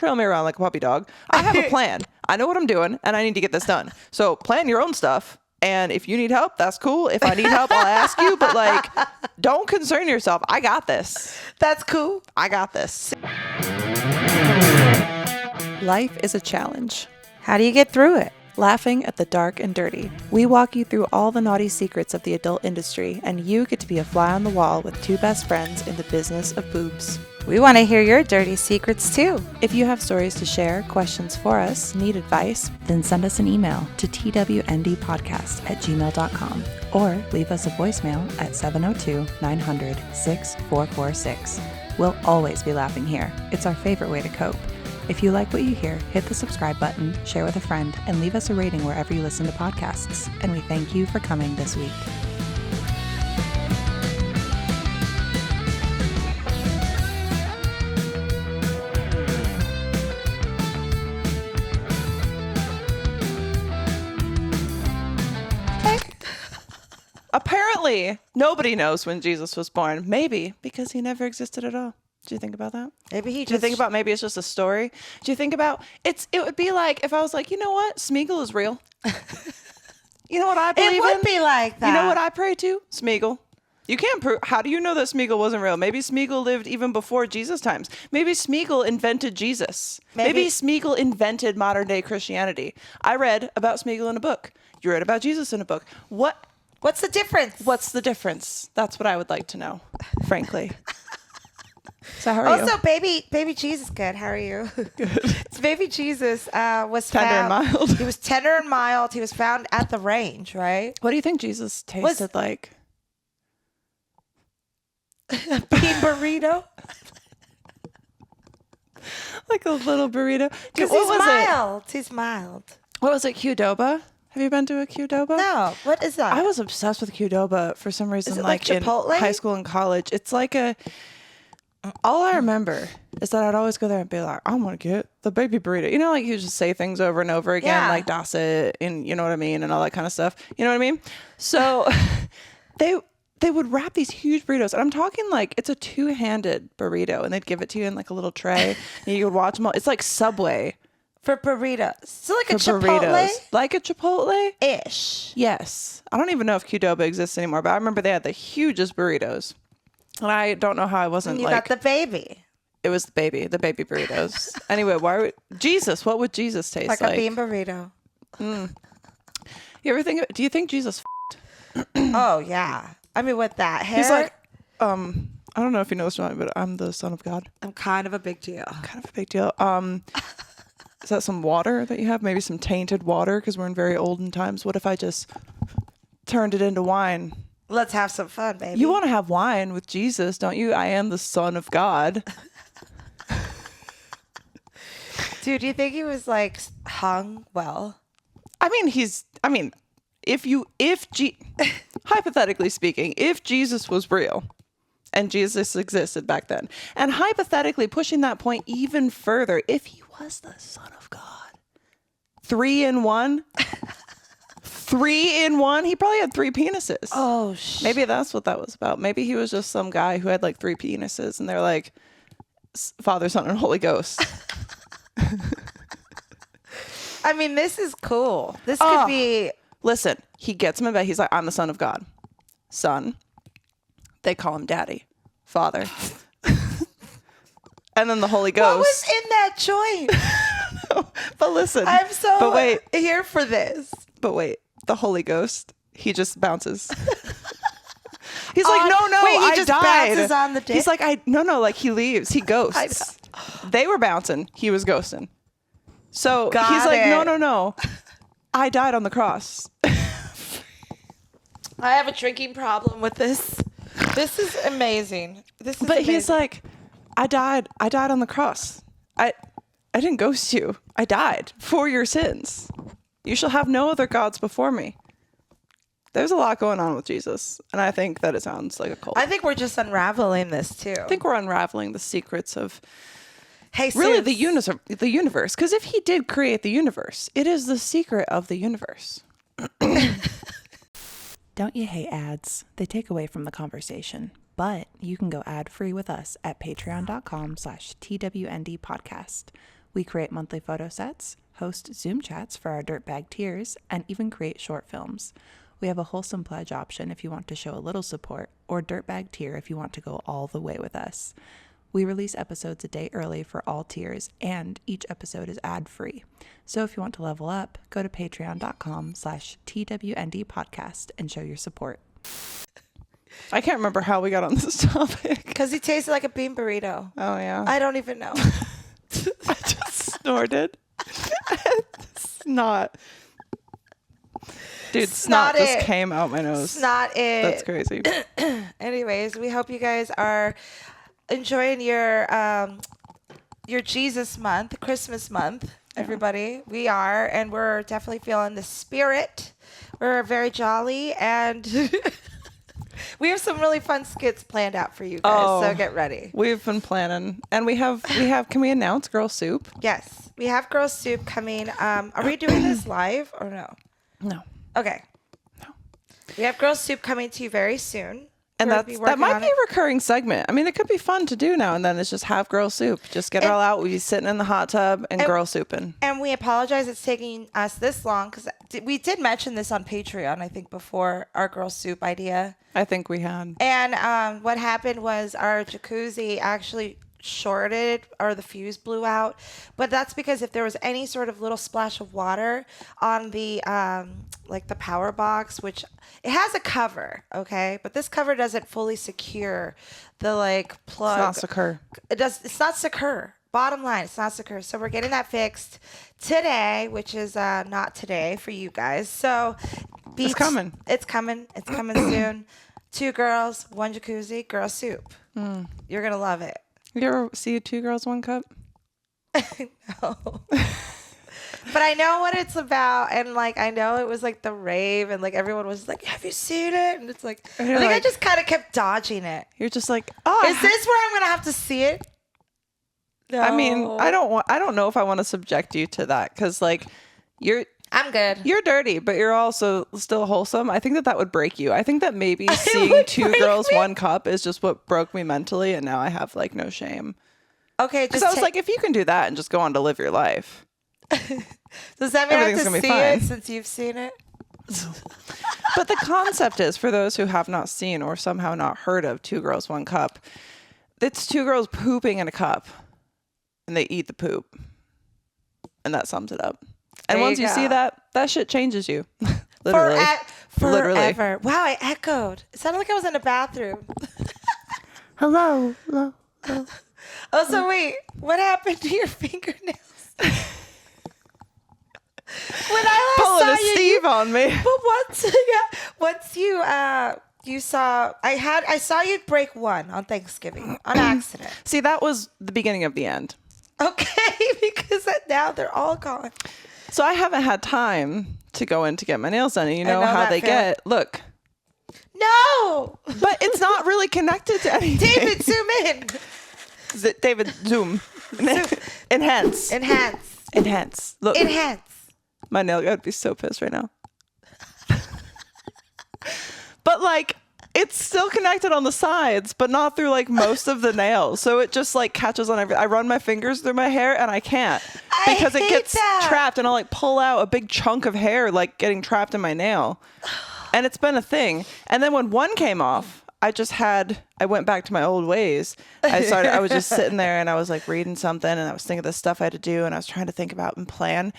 trail me around like a puppy dog. I have a plan. I know what I'm doing, and I need to get this done. So plan your own stuff. And if you need help, that's cool. If I need help, I'll ask you. But like, don't concern yourself. I got this. That's cool. I got this. Life is a challenge. How do you get through it? Laughing at the dark and dirty. We walk you through all the naughty secrets of the adult industry, and you get to be a fly on the wall with two best friends in the business of boobs. We want to hear your dirty secrets too. If you have stories to share, questions for us, need advice, then send us an email to twndpodcast@gmail.com or leave us a voicemail at 702-900-6446. We'll always be laughing here. It's our favorite way to cope. If you like what you hear, hit the subscribe button, share with a friend, and leave us a rating wherever you listen to podcasts. And we thank you for coming this week. Apparently, nobody knows when Jesus was born. Maybe because he never existed at all. Do you think about that? Maybe he Do you think about maybe it's just a story? Do you think about it would be like if I was like, you know what? Smeagol is real. You know what I believe in? It would be like that. You know what I pray to? Smeagol. You can't prove. How do you know that Smeagol wasn't real? Maybe Smeagol lived even before Jesus' times. Maybe Smeagol invented Jesus. Maybe Smeagol invented modern day Christianity. I read about Smeagol in a book. You read about Jesus in a book. What's the difference? What's the difference? That's what I would like to know, frankly. So how are you? Also, baby Jesus, good. How are you? Good. So baby Jesus was tender and mild. He was tender and mild. He was found at the range, right? What do you think Jesus tasted like? A bean burrito. Like a little burrito. Because he's mild. He's mild. What was it? Qdoba? Have you been to a Qdoba? No. What is that? I was obsessed with Qdoba for some reason. Is it like Chipotle? In high school and college. It's like all I remember is that I'd always go there and be like, I'm going to get the baby burrito. You know, like you just say things over and over again, like DOS it, and you know what I mean, and all that kind of stuff. You know what I mean? So they would wrap these huge burritos, and I'm talking like it's a two-handed burrito, and they'd give it to you in like a little tray, and you would watch them all. It's like Subway. For burritos. So like a Chipotle? Chipotle? Like a Chipotle-ish. Ish. Yes. I don't even know if Qdoba exists anymore, but I remember they had the hugest burritos. And I don't know how I wasn't and you got the baby. It was the baby burritos. Anyway, Jesus, what would Jesus taste like? Like a bean burrito. You ever do you think Jesus Oh, yeah. I mean, with that hair. He's like, I don't know if you know this, but I'm the Son of God. I'm kind of a big deal. Is that some water that you have? Maybe some tainted water because we're in very olden times. What if I just turned it into wine? Let's have some fun, baby. You want to have wine with Jesus, don't you? I am the Son of God. Dude, do you think he was like hung well? Hypothetically speaking, if Jesus was real and Jesus existed back then, and hypothetically pushing that point even further, if he was the Son of God, 3 in 1, 3 in 1, he probably had 3 penises. Oh, shit. Maybe that's what that was about. Maybe he was just some guy who had like 3 penises, and they're like Father, Son, and Holy Ghost. I mean, this is cool. This could be. Listen, he gets him in bed. He's like, I'm the Son of God. Son. They call him Daddy. Father. And then the Holy Ghost. What was in that joint? No, but listen. I'm so but wait, here for this. But wait, the Holy Ghost, he just bounces. He's like, no, wait, he I just died. bounces on the dick? He's like, like he leaves. He ghosts. They were bouncing. He was ghosting. So he's like, no. I died on the cross. I have a drinking problem with this. This is amazing. He's like, I died on the cross. I didn't ghost you. I died for your sins. You shall have no other gods before me. There's a lot going on with Jesus, and I think that it sounds like a cult. I think we're just unraveling this too. I think we're unraveling the secrets of really the universe. Because if he did create the universe, it is the secret of the universe. Don't you hate ads? They take away from the conversation. But you can go ad-free with us at patreon.com/TWND podcast. We create monthly photo sets, host Zoom chats for our dirtbag tiers, and even create short films. We have a wholesome pledge option if you want to show a little support, or dirtbag tier if you want to go all the way with us. We release episodes a day early for all tiers, and each episode is ad-free. So if you want to level up, go to patreon.com/TWND podcast and show your support. I can't remember how we got on this topic. Because he tasted like a bean burrito. Oh, yeah. I don't even know. I just snorted. Snot. Dude, snot just came out my nose. Snot it. That's crazy. Anyways, we hope you guys are enjoying your Jesus month, Christmas month, everybody. We are, and we're definitely feeling the spirit. We're very jolly, and we have some really fun skits planned out for you guys, so get ready. We've been planning, and we have. Can we announce Girl Soup? Yes, we have Girl Soup coming. Are we doing this live or no? No. Okay. No. We have Girl Soup coming to you very soon. And that might be a recurring segment. I mean, it could be fun to do now and then. It's just have Girl Soup. Just get it all out. We'll be sitting in the hot tub and Girl Souping. And we apologize it's taking us this long because we did mention this on Patreon, I think, before our Girl Soup idea. I think we had. And what happened was our jacuzzi actually shorted, or the fuse blew out, but that's because if there was any sort of little splash of water on the like the power box, which it has a cover, okay, but this cover doesn't fully secure the like plug. It's not secure. It's not secure. Bottom line, it's not secure. So we're getting that fixed today, which is not today for you guys. So it's coming. It's coming soon. 2 girls, 1 jacuzzi, Girl Soup. You're gonna love it. You ever see 2 girls, 1 cup? No. But I know what it's about, and like I know it was like the rave, and like everyone was like, "Have you seen it?" And it's like I think I just kind of kept dodging it. You're just like, is this where I'm gonna have to see it? No. I mean, I don't know if I want to subject you to that because like I'm good. You're dirty, but you're also still wholesome. I think that would break you. I think that maybe seeing 2 girls, 1 cup is just what broke me mentally, and now I have like no shame. Okay, because I was like, if you can do that and just go on to live your life, does that mean I have to see it since you've seen it? But the concept is, for those who have not seen or somehow not heard of 2 girls, 1 cup, it's 2 girls pooping in a cup, and they eat the poop, and that sums it up. And once you see that shit changes you. Literally. Forever. Literally. Wow, I echoed. It sounded like I was in a bathroom. Hello. Oh, so wait. What happened to your fingernails? When I last pulling saw a Steve on me. But once you saw, I saw you break 1 on Thanksgiving on accident. See, that was the beginning of the end. Okay, because now they're all gone. So I haven't had time to go in to get my nails done. And you know how they get. Look. No! But it's not really connected to anything. David, zoom in. David, zoom. Enhance. Look. Enhance. My nail guy would be so pissed right now. But like, it's still connected on the sides, but not through like most of the nails. So it just like catches on everything. I run my fingers through my hair and I can't because it gets trapped, and I'll like pull out a big chunk of hair like getting trapped in my nail. And it's been a thing. And then when 1 came off, I went back to my old ways. I was just sitting there and I was like reading something, and I was thinking of the stuff I had to do, and I was trying to think about and plan.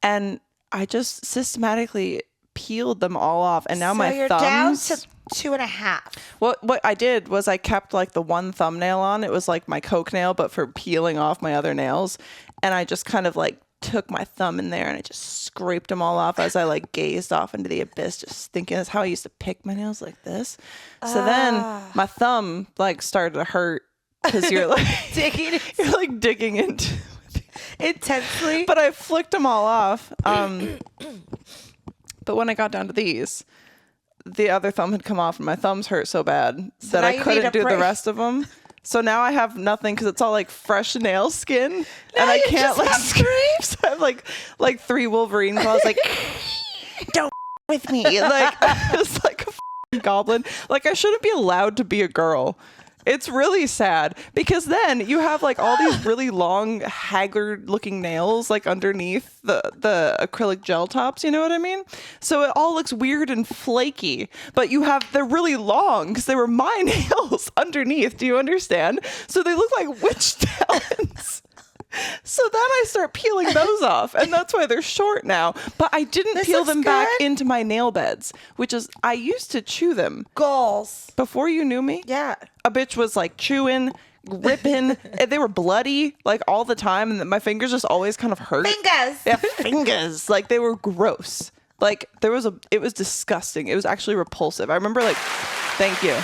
And I just systematically peeled them all off. And now my thumbs... down to 2.5. What I did was I kept like the 1 thumbnail on. It was like my coke nail, but for peeling off my other nails. And I just kind of like took my thumb in there and I just scraped them all off as I like gazed off into the abyss, just thinking that's how I used to pick my nails, like this. So then my thumb like started to hurt because you're like digging into intensely. But I flicked them all off. But when I got down to these, the other thumb had come off and my thumbs hurt so bad that I couldn't do the rest of them. So now I have nothing because it's all like fresh nail skin, and I can't like scrape. So I have like 3 Wolverine claws, like don't with me, like it's like a goblin. Like I shouldn't be allowed to be a girl It's really sad because then you have like all these really long, haggard looking nails like underneath the acrylic gel tops. You know what I mean? So it all looks weird and flaky, but they're really long because they were my nails underneath. Do you understand? So they look like witch talons. So then I start peeling those off, and that's why they're short now. But I didn't peel them back into my nail beds, which is, I used to chew them. Goals. Before you knew me? Yeah. A bitch was like chewing, ripping, and they were bloody like all the time, and my fingers just always kind of hurt. Fingers. Yeah, fingers. Like they were gross. Like it was disgusting. It was actually repulsive. I remember like, thank you.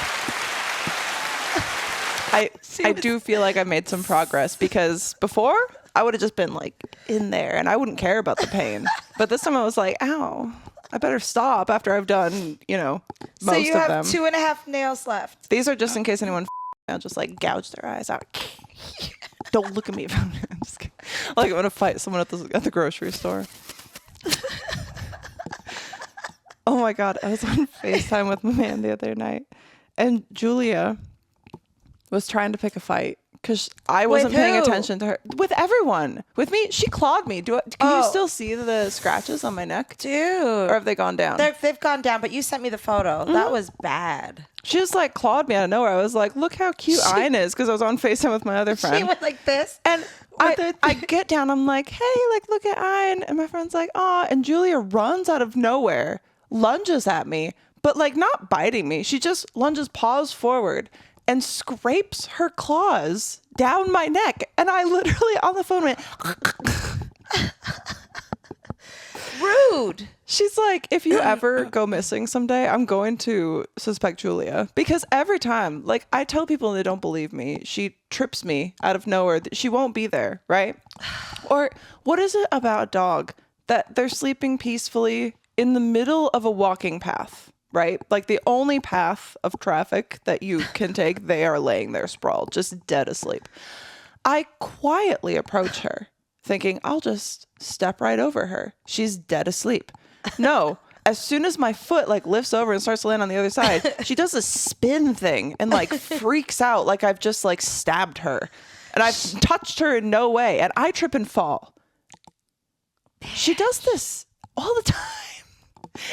I do feel like I made some progress because before I would have just been like in there and I wouldn't care about the pain. But this time I was like, ow, I better stop after I've done, most of them. So you have 2.5 nails left. These are just in case anyone I'll just like gouge their eyes out. Don't look at me. I'm just kidding. Like I'm going to fight someone at the grocery store. Oh my God. I was on FaceTime with my man the other night and Julia was trying to pick a fight because I wasn't paying attention to her. With everyone. With me, she clawed me. Can you still see the scratches on my neck? Dude. Or have they gone down? They've gone down, but you sent me the photo. Mm-hmm. That was bad. She just like clawed me out of nowhere. I was like, look how cute Ayn is because I was on FaceTime with my other friend. She went like this. And I get down. I'm like, hey, like look at Ayn. And my friend's like, aw. And Julia runs out of nowhere, lunges at me, but like not biting me. She just lunges paws forward and scrapes her claws down my neck. And I literally on the phone went, rude. She's like, if you ever go missing someday, I'm going to suspect Julia. Because every time, like I tell people and they don't believe me, she trips me out of nowhere. She won't be there, right? Or what is it about a dog that they're sleeping peacefully in the middle of a walking path? Right? Like the only path of traffic that you can take, they are laying there sprawled, just dead asleep. I quietly approach her thinking, I'll just step right over her. She's dead asleep. No, as soon as my foot like lifts over and starts to land on the other side, she does a spin thing and like freaks out like I've just like stabbed her. And I've touched her in no way. And I trip and fall. She does this all the time.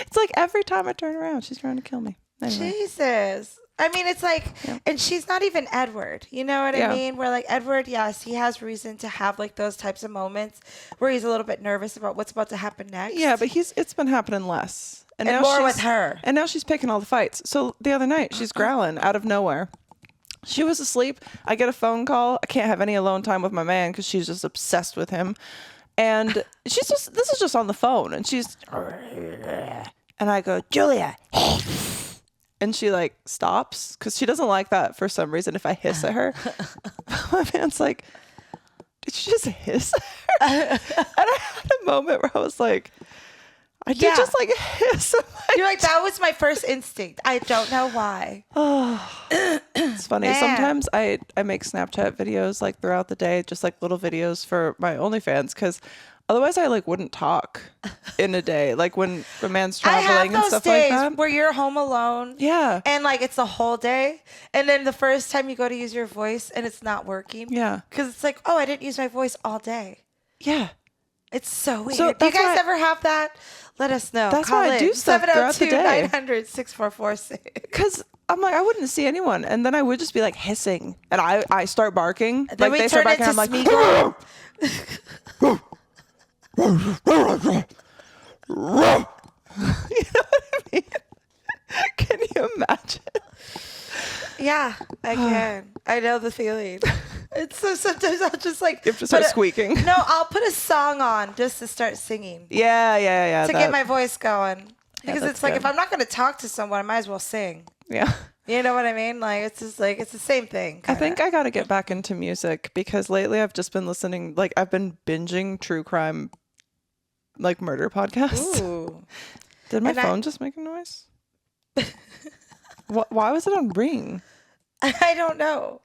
It's like every time I turn around, she's trying to kill me. Anyway. Jesus. I mean, it's like, and she's not even Edward. You know what I mean? Where like Edward, yes, he has reason to have like those types of moments where he's a little bit nervous about what's about to happen next. Yeah, but it's been happening less. And now more with her. And now she's picking all the fights. So the other night, she's growling out of nowhere. She was asleep. I get a phone call. I can't have any alone time with my man because she's just obsessed with him. And this is just on the phone. And she's, and I go, Julia. And she like stops because she doesn't like that for some reason if I hiss at her. My man's like, did you just hiss at her? And I had a moment where I was like, I did just like hiss. You're like, that was my first instinct. I don't know why. It's funny. Man. Sometimes I make Snapchat videos like throughout the day, just like little videos for my OnlyFans because otherwise I like wouldn't talk in a day. Like when the man's traveling and stuff like that. I have those days where you're home alone. Yeah. And like it's the whole day. And then the first time you go to use your voice and it's not working. Yeah. Because it's like, oh, I didn't use my voice all day. Yeah. It's so weird. So do you guys ever have that? Let us know. That's why I do stuff throughout the day. 702-900-6446. Because I'm like, I wouldn't see anyone. And then I would just be like hissing. And I start barking. Then like they start barking and I'm like, Smeagol. You know what I mean? Can you imagine? Yeah, I can. I know the feeling. It's so sometimes I'll just like you have to start squeaking. No, I'll put a song on just to start singing. Yeah. To get my voice going. Because it's like good. if I'm not going to talk to someone, I might as well sing. Yeah. You know what I mean? Like it's just like it's the same thing. Kinda. I think I got to get back into music because lately I've just been listening. Like I've been binging true crime, like murder podcasts. Ooh. Did my phone just make a noise? Why was it on ring? I don't know.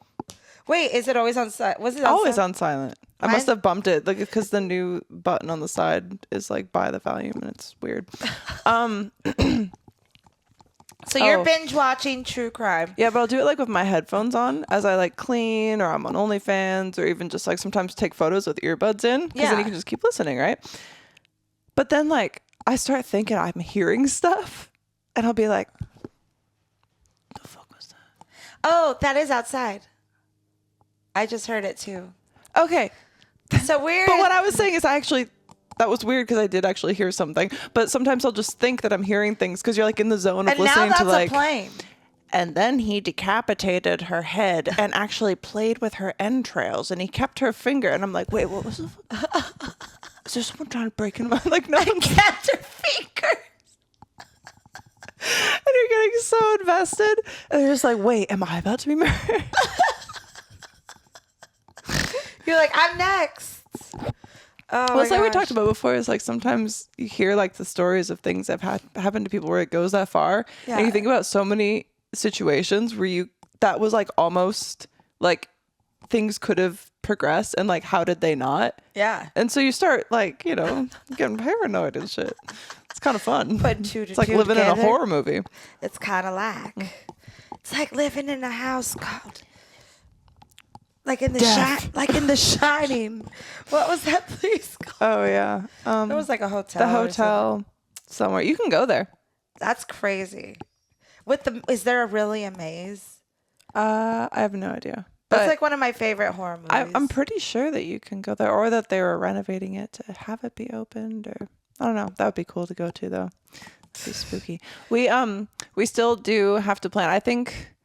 Wait, is it always on silent? Was it always on silent? I must have bumped it like because the new button on the side is like by the volume and it's weird. So you're binge watching true crime. Yeah, but I'll do it like with my headphones on as I like clean, or I'm on OnlyFans, or even just like sometimes take photos with earbuds in, because then you can just keep listening, right? But then like I start thinking I'm hearing stuff, and I'll be like, the fuck was that? Oh, that is outside. I just heard it too. Okay. So weird. But what I was saying is that was weird because I did actually hear something. But sometimes I'll just think that I'm hearing things because you're like in the zone of listening to like. And now that's a plane. And then he decapitated her head and actually played with her entrails, and he kept her finger. And I'm like, wait, what was the? Is there someone trying to break into my like? No, I kept her fingers. And you're getting so invested, and you're just like, wait, am I about to be murdered? You're like, I'm next. Oh, well, it's like we talked about before. Is like sometimes you hear like the stories of things that have happened to people where it goes that far, and you think about so many situations where that was like almost like things could have progressed, and like how did they not? Yeah. And so you start like getting paranoid and shit. It's kind of fun. It's like living in a horror movie. It's kind of like it's like living in a house called. Like in the Shining. What was that place called? Oh yeah. It was like a hotel. The hotel somewhere. You can go there. That's crazy. Is there really a maze? I have no idea. That's like one of my favorite horror movies. I'm pretty sure that you can go there, or that they were renovating it to have it be opened, or I don't know. That would be cool to go to though. It'd be spooky. We still do have to plan. I think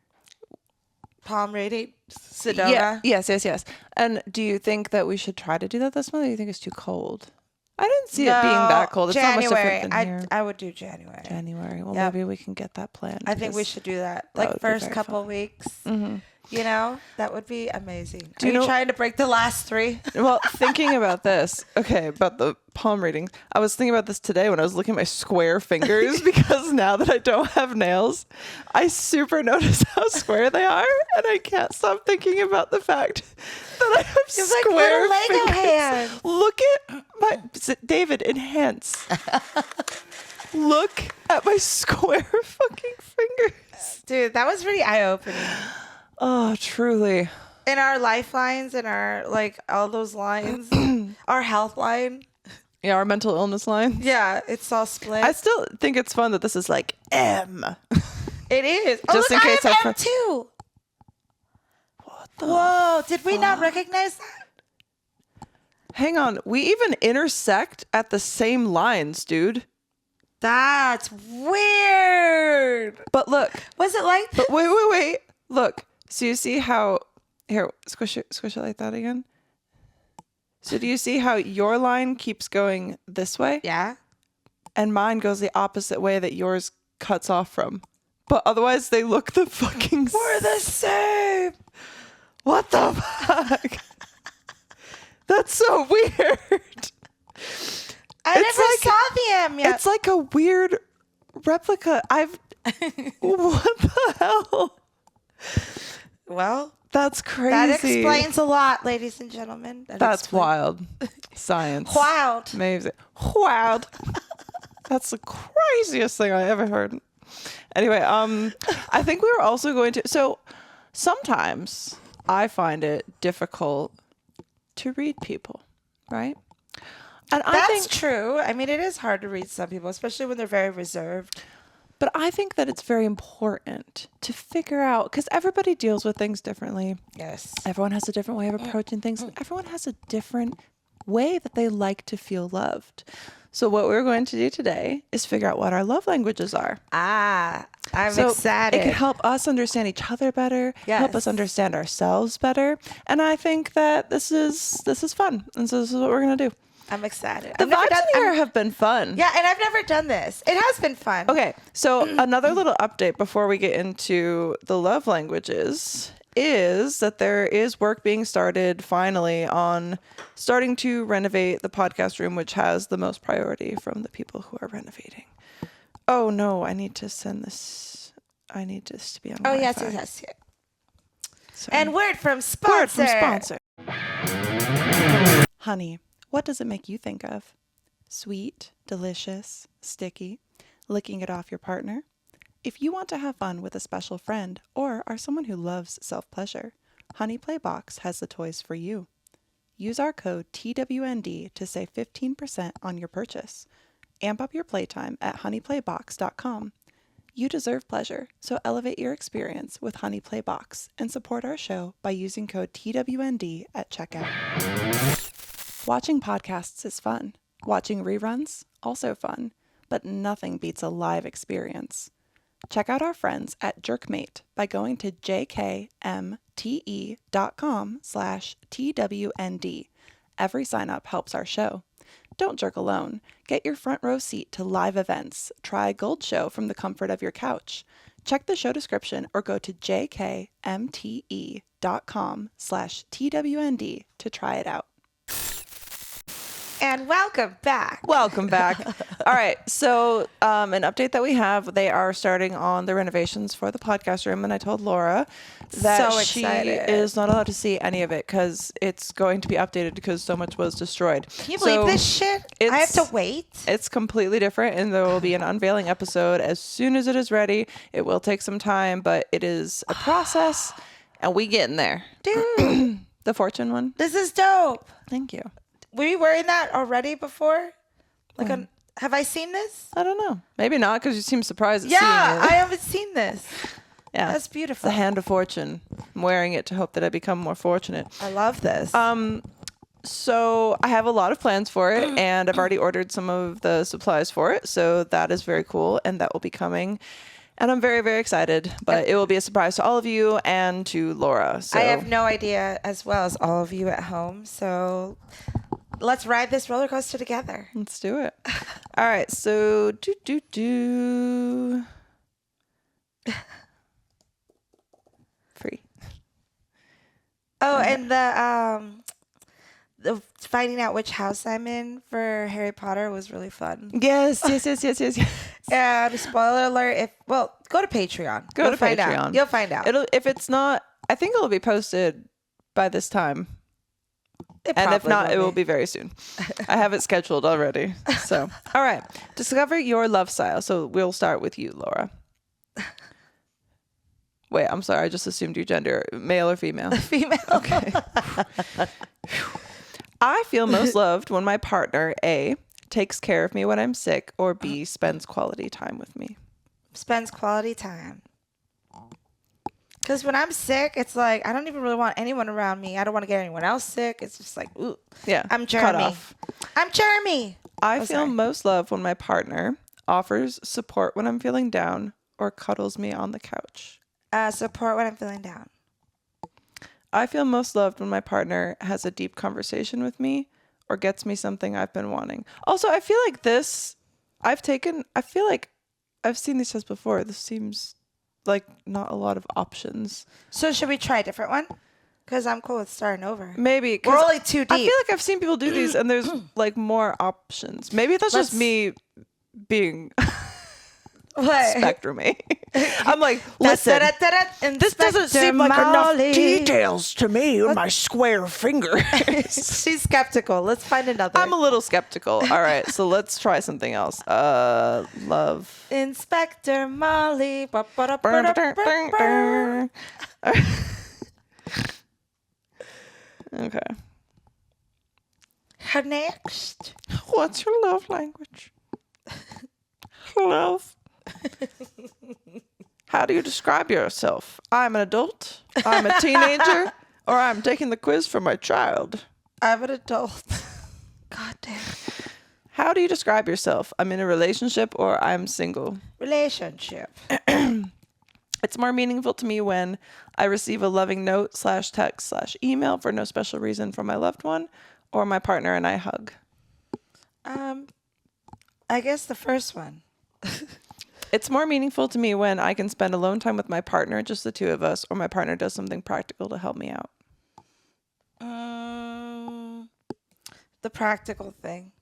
palm reading. Sedona. Yeah, yes. And do you think that we should try to do that this month, or do you think it's too cold? I didn't see it being that cold. It's January. not much different than here. I would do January. Well, maybe we can get that planned. I think we should do that. Like first couple weeks. Mm-hmm. That would be amazing. Are you trying to break the last 3? Well, thinking about this, about the palm reading, I was thinking about this today when I was looking at my square fingers, because now that I don't have nails, I super notice how square they are, and I can't stop thinking about the fact that I have square like little Lego fingers. hands. Look at my David, enhance. Look at my square fucking fingers. Dude, that was really eye-opening. Oh, truly. In our lifelines, in our, like, all those lines, our health line. Yeah, our mental illness line. Yeah, it's all split. I still think it's fun that this is like M. It is. Just in case I have M too. Whoa, did we not recognize that? Hang on. We even intersect at the same lines, dude. That's weird. But look. Was it like this? But wait. Look. So you see how, here, squish it like that again. So do you see how your line keeps going this way? Yeah. And mine goes the opposite way that yours cuts off from. But otherwise they look the fucking We're the same. What the fuck? That's so weird. I never saw the M yet. It's like a weird replica. What the hell? Well, that's crazy. That explains a lot, ladies and gentlemen. That's wild. Science. Wild. Amazing. Wild. That's the craziest thing I ever heard. Anyway, I think we were also going to. So sometimes I find it difficult to read people, right? And That's true. I mean, it is hard to read some people, especially when they're very reserved. But I think that it's very important to figure out, because everybody deals with things differently. Yes. Everyone has a different way of approaching things. Everyone has a different way that they like to feel loved. So what we're going to do today is figure out what our love languages are. I'm excited. It can help us understand each other better, help us understand ourselves better. And I think that this is fun. And so this is what we're going to do. I'm excited. The vibes in here have been fun. Yeah, and I've never done this. It has been fun. Okay, so another little update before we get into the love languages is that there is work being started finally on starting to renovate the podcast room, which has the most priority from the people who are renovating. Oh no, I need to send this. I need this to be on Wi-Fi. Yes. Sorry. And word from sponsor. Honey, what does it make you think of? Sweet, delicious, sticky, licking it off your partner? If you want to have fun with a special friend or are someone who loves self-pleasure, Honey Playbox has the toys for you. Use our code TWND to save 15% on your purchase. Amp up your playtime at honeyplaybox.com. You deserve pleasure, so elevate your experience with Honey Playbox and support our show by using code TWND at checkout. Watching podcasts is fun. Watching reruns, also fun, but nothing beats a live experience. Check out our friends at Jerkmate by going to jkmte.com/TWND. Every sign up helps our show. Don't jerk alone. Get your front row seat to live events. Try a gold show from the comfort of your couch. Check the show description or go to jkmte.com/TWND to try it out. And welcome back. Welcome back. All right. So an update that we have, they are starting on the renovations for the podcast room. And I told Laura that she is not allowed to see any of it because it's going to be updated because so much was destroyed. Can you believe this shit? I have to wait. It's completely different. And there will be an unveiling episode as soon as it is ready. It will take some time, but it is a process. And we getting there. Dude. The fortune one. This is dope. Thank you. Were you wearing that already before? Have I seen this? I don't know. Maybe not because you seem surprised at seeing it. Yeah, I haven't seen this. Yeah. That's beautiful. The hand of fortune. I'm wearing it to hope that I become more fortunate. I love this. So I have a lot of plans for it and I've already ordered some of the supplies for it. So that is very cool and that will be coming. And I'm very, very excited, but it will be a surprise to all of you and to Laura. So I have no idea as well as all of you at home. So let's ride this roller coaster together. Let's do it. All right. So free. Oh, and the finding out which house I'm in for Harry Potter was really fun. Yes. And spoiler alert, go to Patreon. Go to Patreon. You'll find out. If it's not, I think it'll be posted by this time. And if not, it will be very soon. I have it scheduled already. So, all right. Discover your love style. So we'll start with you, Laura. Wait, I'm sorry. I just assumed your gender. Male or female? Female. Okay. I feel most loved when my partner, A, takes care of me when I'm sick, or B, spends quality time with me. Spends quality time. Because when I'm sick, it's like, I don't even really want anyone around me. I don't want to get anyone else sick. It's just like, ooh. Yeah. I'm Jeremy. I'm Jeremy. I feel most loved when my partner offers support when I'm feeling down or cuddles me on the couch. Support when I'm feeling down. I feel most loved when my partner has a deep conversation with me or gets me something I've been wanting. Also, I feel like I feel like I've seen these tests before. This seems like not a lot of options. So should we try a different one? Because I'm cool with starting over. Maybe. We're only too deep. I feel like I've seen people do these and there's like more options. Maybe that's just me being spectrumy. I'm like, listen, this doesn't seem like enough details to me with my square finger. She's skeptical. Let's find another. I'm a little skeptical. All right, so let's try something else. Love. Inspector Molly. Okay. Next. What's your love language? Love. How do you describe yourself? I'm an adult, I'm a teenager, or I'm taking the quiz for my child. I'm an adult. God damn. How do you describe yourself? I'm in a relationship or I'm single. Relationship. It's more meaningful to me when I receive a loving note /text/email for no special reason from my loved one, or my partner and I hug. I guess the first one. It's more meaningful to me when I can spend alone time with my partner, just the two of us, or my partner does something practical to help me out. The practical thing.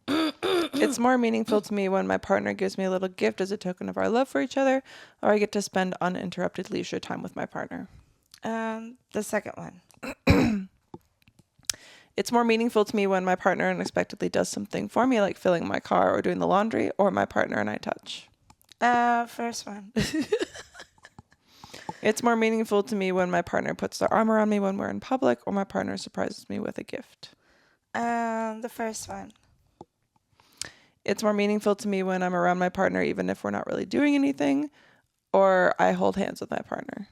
It's more meaningful to me when my partner gives me a little gift as a token of our love for each other, or I get to spend uninterrupted leisure time with my partner. The second one. It's more meaningful to me when my partner unexpectedly does something for me, like filling my car or doing the laundry, or my partner and I touch. First one. It's more meaningful to me when my partner puts their arm around me when we're in public, or my partner surprises me with a gift. The first one. It's more meaningful to me when I'm around my partner, even if we're not really doing anything, or I hold hands with my partner.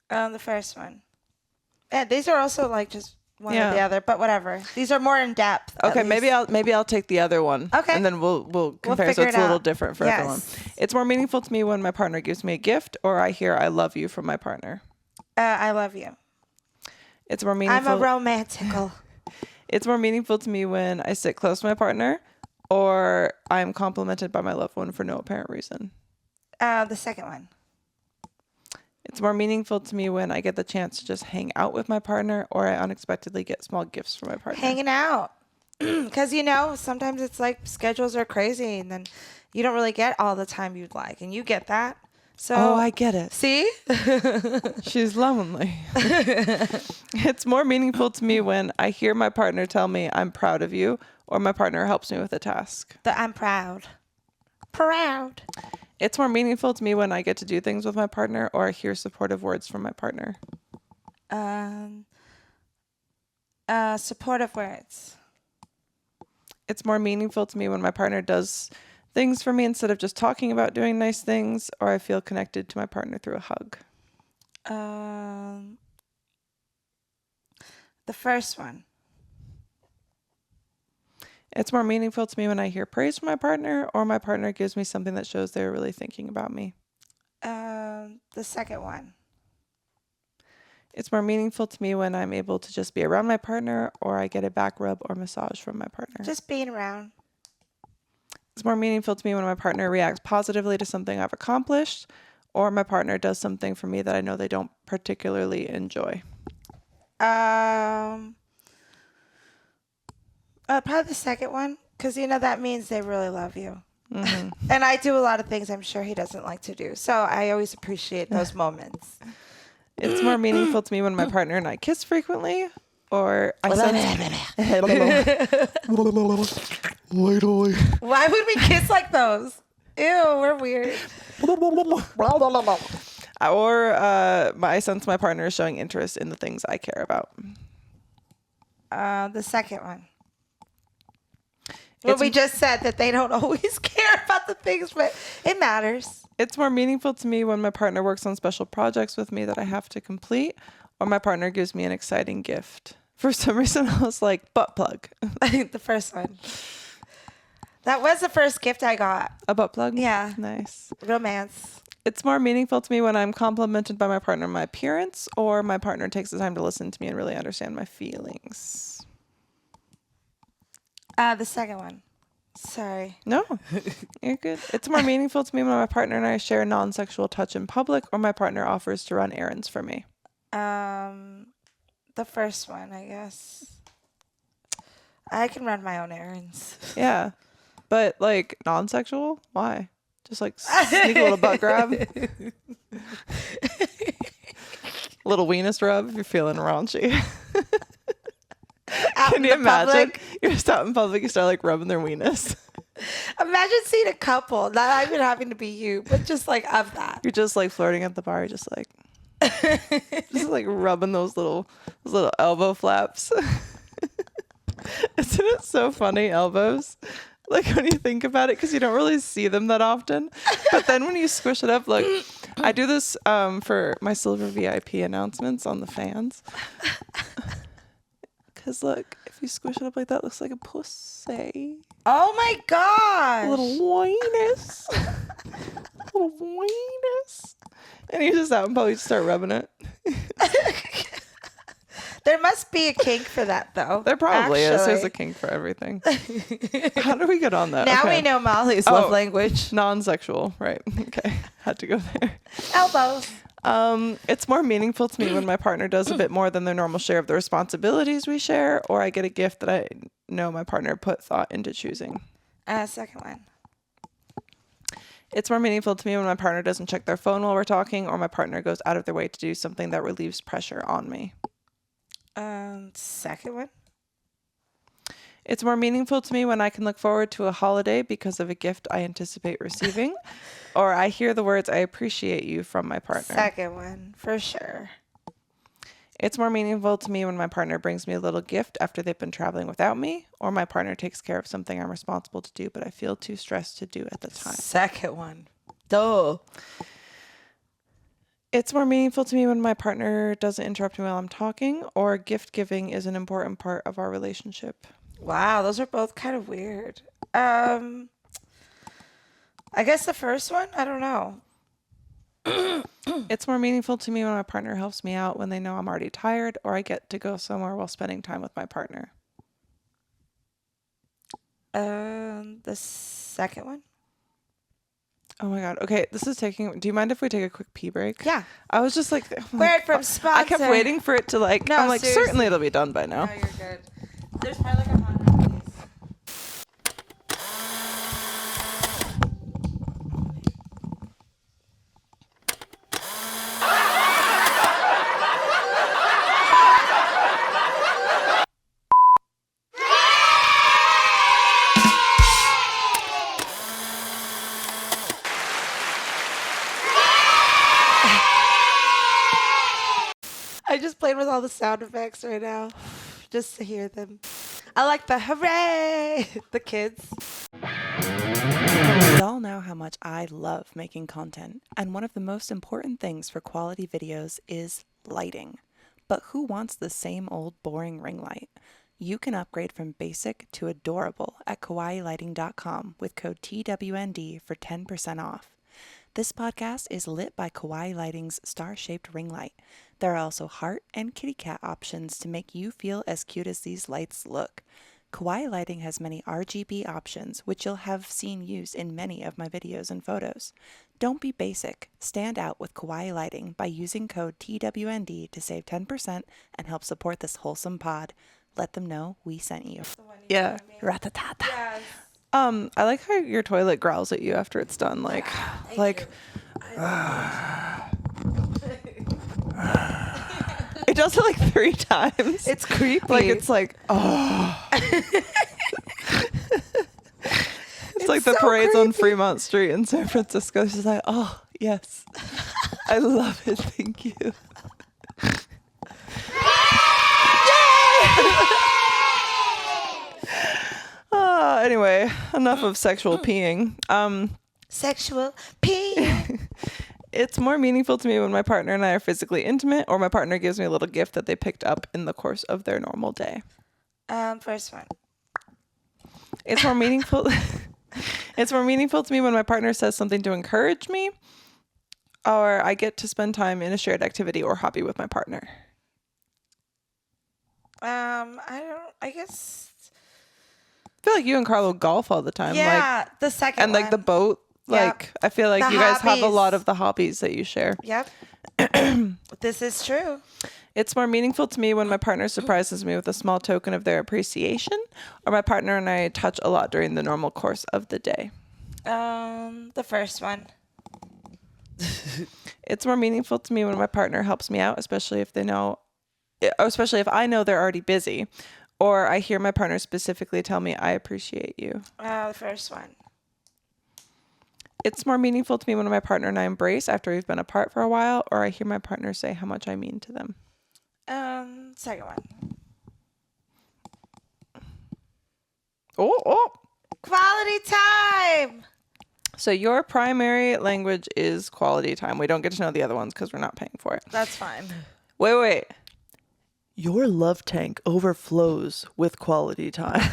The first one. Yeah, these are also like just one or the other, but whatever. These are more in depth. Okay, maybe I'll take the other one. Okay, and then we'll compare. So it's a little different for everyone. It's more meaningful to me when my partner gives me a gift, or I hear "I love you" from my partner. I love you. It's more meaningful. I'm a romantical. It's more meaningful to me when I sit close to my partner, or I'm complimented by my loved one for no apparent reason. The second one. It's more meaningful to me when I get the chance to just hang out with my partner, or I unexpectedly get small gifts from my partner. Hanging out. Because, sometimes it's like schedules are crazy and then you don't really get all the time you'd like. And you get that. So, I get it. See? She's lonely. It's more meaningful to me when I hear my partner tell me I'm proud of you, or my partner helps me with a task. I'm proud. Proud. It's more meaningful to me when I get to do things with my partner, or I hear supportive words from my partner. Supportive words. It's more meaningful to me when my partner does things for me instead of just talking about doing nice things, or I feel connected to my partner through a hug. The first one. It's more meaningful to me when I hear praise from my partner, or my partner gives me something that shows they're really thinking about me. The second one. It's more meaningful to me when I'm able to just be around my partner, or I get a back rub or massage from my partner. Just being around. It's more meaningful to me when my partner reacts positively to something I've accomplished, or my partner does something for me that I know they don't particularly enjoy. Probably the second one, because that means they really love you. Mm-hmm. And I do a lot of things I'm sure he doesn't like to do, so I always appreciate those moments. It's more meaningful to me when my partner and I kiss frequently, or I Why would we kiss like those? Ew, we're weird. Or I sense my partner is showing interest in the things I care about. The second one. Well, we just said that they don't always care about the things, but it matters. It's more meaningful to me when my partner works on special projects with me that I have to complete, or my partner gives me an exciting gift. For some reason, I was like, butt plug. The first one. That was the first gift I got. A butt plug? Yeah. Nice. Romance. It's more meaningful to me when I'm complimented by my partner on my appearance, or my partner takes the time to listen to me and really understand my feelings. The second one. Sorry. No, you're good. It's more meaningful to me when my partner and I share non-sexual touch in public, or my partner offers to run errands for me. The first one, I guess. I can run my own errands. Yeah, but like non-sexual? Why? Just like sneak a little butt grab, little weenus rub if you're feeling raunchy. Can you imagine? Public? You're just out in public, you start like rubbing their weenus. Imagine seeing a couple, not even having to be you, but just like of that. You're just like flirting at the bar, just like rubbing those little elbow flaps. Isn't it so funny, elbows? Like when you think about it, because you don't really see them that often. But then when you squish it up, look, I do this for my silver VIP announcements on the fans. Because look, if you squish it up like that, it looks like a pussy. Oh my gosh. A little weenus. Little weenus. And you just out and probably start rubbing it. There must be a kink for that, though. There probably is. There's a kink for everything. How do we get on that? Now we know Molly's love language. Non-sexual. Right. Okay. Had to go there. Elbows. It's more meaningful to me when my partner does a bit more than their normal share of the responsibilities we share, or I get a gift that I know my partner put thought into choosing. Second one. It's more meaningful to me when my partner doesn't check their phone while we're talking, or my partner goes out of their way to do something that relieves pressure on me. Second one. It's more meaningful to me when I can look forward to a holiday because of a gift I anticipate receiving, or I hear the words, I appreciate you from my partner. Second one, for sure. It's more meaningful to me when my partner brings me a little gift after they've been traveling without me, or my partner takes care of something I'm responsible to do, but I feel too stressed to do at the time. Second one. Duh. It's more meaningful to me when my partner doesn't interrupt me while I'm talking, or gift giving is an important part of our relationship. Wow, those are both kind of weird. I guess the first one, I don't know. It's more meaningful to me when my partner helps me out when they know I'm already tired, or I get to go somewhere while spending time with my partner. The second one? Oh my God. Okay, this is taking... Do you mind if we take a quick pee break? Yeah. I was just like... Word from sponsor. I kept waiting for it to like... No, I'm like, seriously. certainly it'll be done by now. No, you're good. There's probably like a hot dog piece. I just played with all the sound effects right now, just to hear them. I like the hooray, the kids. We all know how much I love making content, and one of the most important things for quality videos is lighting. But who wants the same old boring ring light? You can upgrade from basic to adorable at kawaiilighting.com with code TWND for 10% off. This podcast is lit by Kawaii Lighting's star-shaped ring light. There are also heart and kitty cat options to make you feel as cute as these lights look. Kawaii Lighting has many RGB options, which you'll have seen used in many of my videos and photos. Don't be basic. Stand out with Kawaii Lighting by using code TWND to save 10% and help support this wholesome pod. Let them know we sent you. Yeah. Ratatata. Yes. I like how your toilet growls at you after it's done. Like, it does it like 3 times. It's creepy. Like, it's like, oh. It's like the so parades on creepy. Fremont Street in San Francisco. She's like, oh, yes. I love it. Thank you. Anyway, enough of sexual peeing. Sexual pee. It's more meaningful to me when my partner and I are physically intimate, or my partner gives me a little gift that they picked up in the course of their normal day. First one. It's more meaningful. It's more meaningful to me when my partner says something to encourage me, or I get to spend time in a shared activity or hobby with my partner. I guess. I feel like you and Carlo golf all the time. Yeah, the second and one. like the boat. Yep. Like, I feel like The you guys have a hobbies. lot of the hobbies that you share. Yep. This is true. It's more meaningful to me when my partner surprises me with a small token of their appreciation, or my partner and I touch a lot during the normal course of the day. The first one. It's more meaningful to me when my partner helps me out, especially if I know they're already busy, or I hear my partner specifically tell me, I appreciate you. The first one. It's more meaningful to me when my partner and I embrace after we've been apart for a while, or I hear my partner say how much I mean to them. Second one. Oh. Quality time. So your primary language is quality time. We don't get to know the other ones because we're not paying for it. That's fine. Wait. Your love tank overflows with quality time.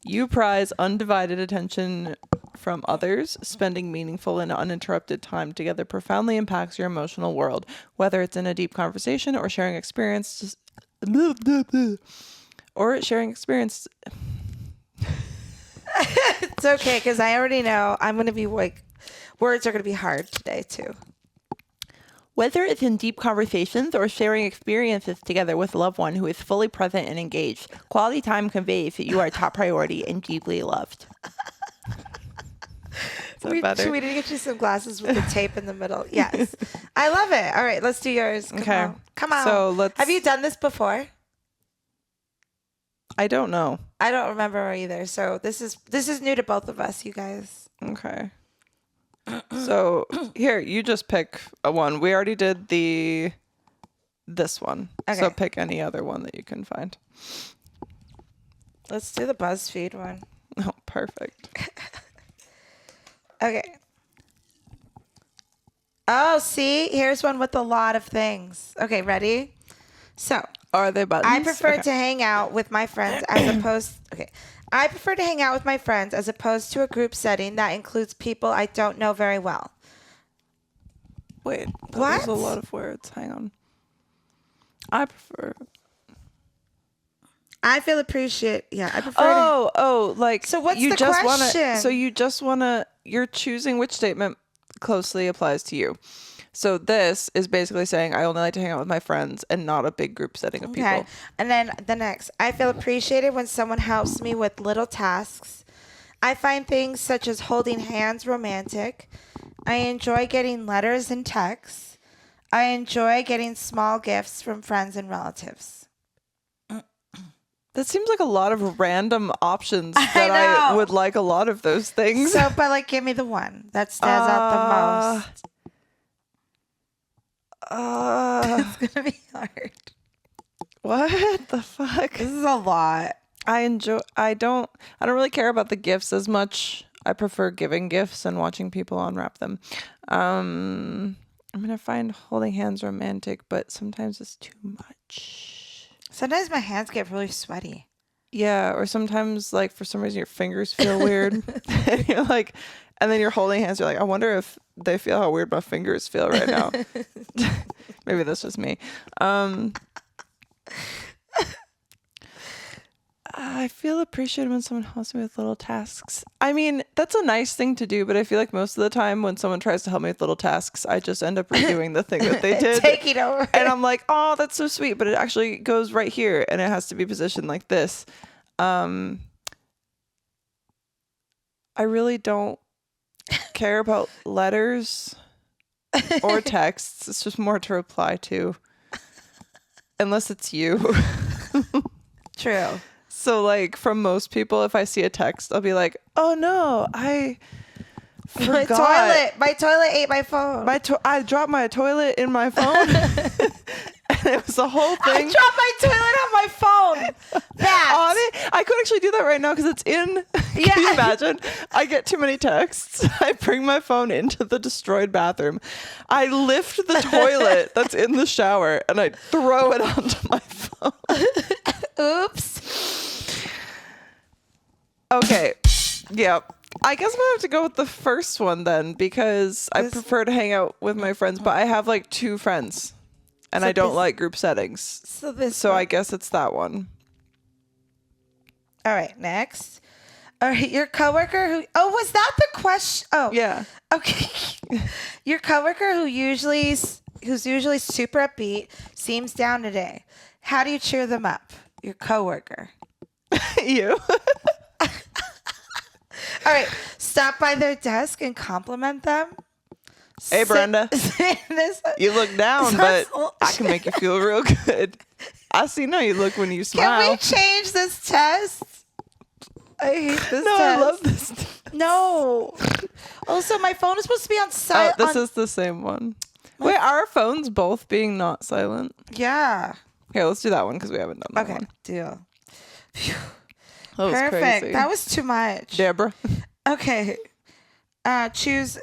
You prize undivided attention from others. Spending meaningful and uninterrupted time together profoundly impacts your emotional world, whether it's in a deep conversation or sharing experience. It's okay, because I already know I'm going to be like, words are going to be hard today, too. Whether it's in deep conversations or sharing experiences together with a loved one who is fully present and engaged, quality time conveys that you are a top priority and deeply loved. Should we get you some glasses with the tape in the middle? Yes. I love it. All right, let's do yours. Come on. So Have you done this before? I don't know. I don't remember either. So this is new to both of us, you guys. Okay. So here, you just pick a one. We already did this one. Okay. So pick any other one that you can find. Let's do the BuzzFeed one. Oh, perfect. Okay. Oh, see? Here's one with a lot of things. Okay, ready? So, Are they buttons? I prefer to hang out with my friends I prefer to hang out with my friends as opposed to a group setting that includes people I don't know very well. Wait, that What? was a lot of words. Hang on. I prefer. I feel appreciate. Yeah, I prefer. Like So what's you the just question? So you just wanna. You're choosing which statement closely applies to you. So this is basically saying I only like to hang out with my friends and not a big group setting of people. And then the next, I feel appreciated when someone helps me with little tasks. I find things such as holding hands romantic. I enjoy getting letters and texts. I enjoy getting small gifts from friends and relatives. That seems like a lot of random options that I would like a lot of those things. So, but like, give me the one that stands out the most. It's gonna be hard. What the fuck? This is a lot. I don't really care about the gifts as much. I prefer giving gifts and watching people unwrap them. I'm gonna find holding hands romantic, but sometimes it's too much. Sometimes my hands get really sweaty. Yeah, or sometimes like for some reason your fingers feel weird. And you're like, and then you're holding hands. You're like, I wonder if they feel how weird my fingers feel right now. Maybe that's just me. I feel appreciated when someone helps me with little tasks. I mean, that's a nice thing to do, but I feel like most of the time when someone tries to help me with little tasks, I just end up redoing the thing that they did. Take it over. And I'm like, oh, that's so sweet, but it actually goes right here and it has to be positioned like this. I really don't care about letters or texts. It's just more to reply to. Unless it's you. True. So, like, from most people, if I see a text, I'll be like, oh, no, I forgot. My toilet ate my phone. I dropped my toilet in my phone. And it was a whole thing. I dropped my toilet on my phone. I could actually do that right now because it's in. Yeah. Can you imagine? I get too many texts. I bring my phone into the destroyed bathroom. I lift the toilet that's in the shower and I throw it onto my phone. Oops. Okay. Yeah. I guess I'm going to have to go with the first one then because I prefer to hang out with my friends, but I have like 2 friends and I don't like group settings. So I guess it's that one. All right, next. All right, your coworker who was that the question? Oh. Yeah. Okay. Your coworker who's usually super upbeat seems down today. How do you cheer them up? Your coworker. You. All right, stop by their desk and compliment them. Hey, Brenda. You look down, but I can make you feel real good. I see how you look when you smile. Can we change this test? I hate this test. I love this test. No. Also, my phone is supposed to be on silent. Oh, this is the same one. Wait, are our phones both being not silent? Yeah. Here, let's do that one because we haven't done that one. Okay, deal. Phew. That was Perfect. crazy. That was too much. Deborah. Okay. Choose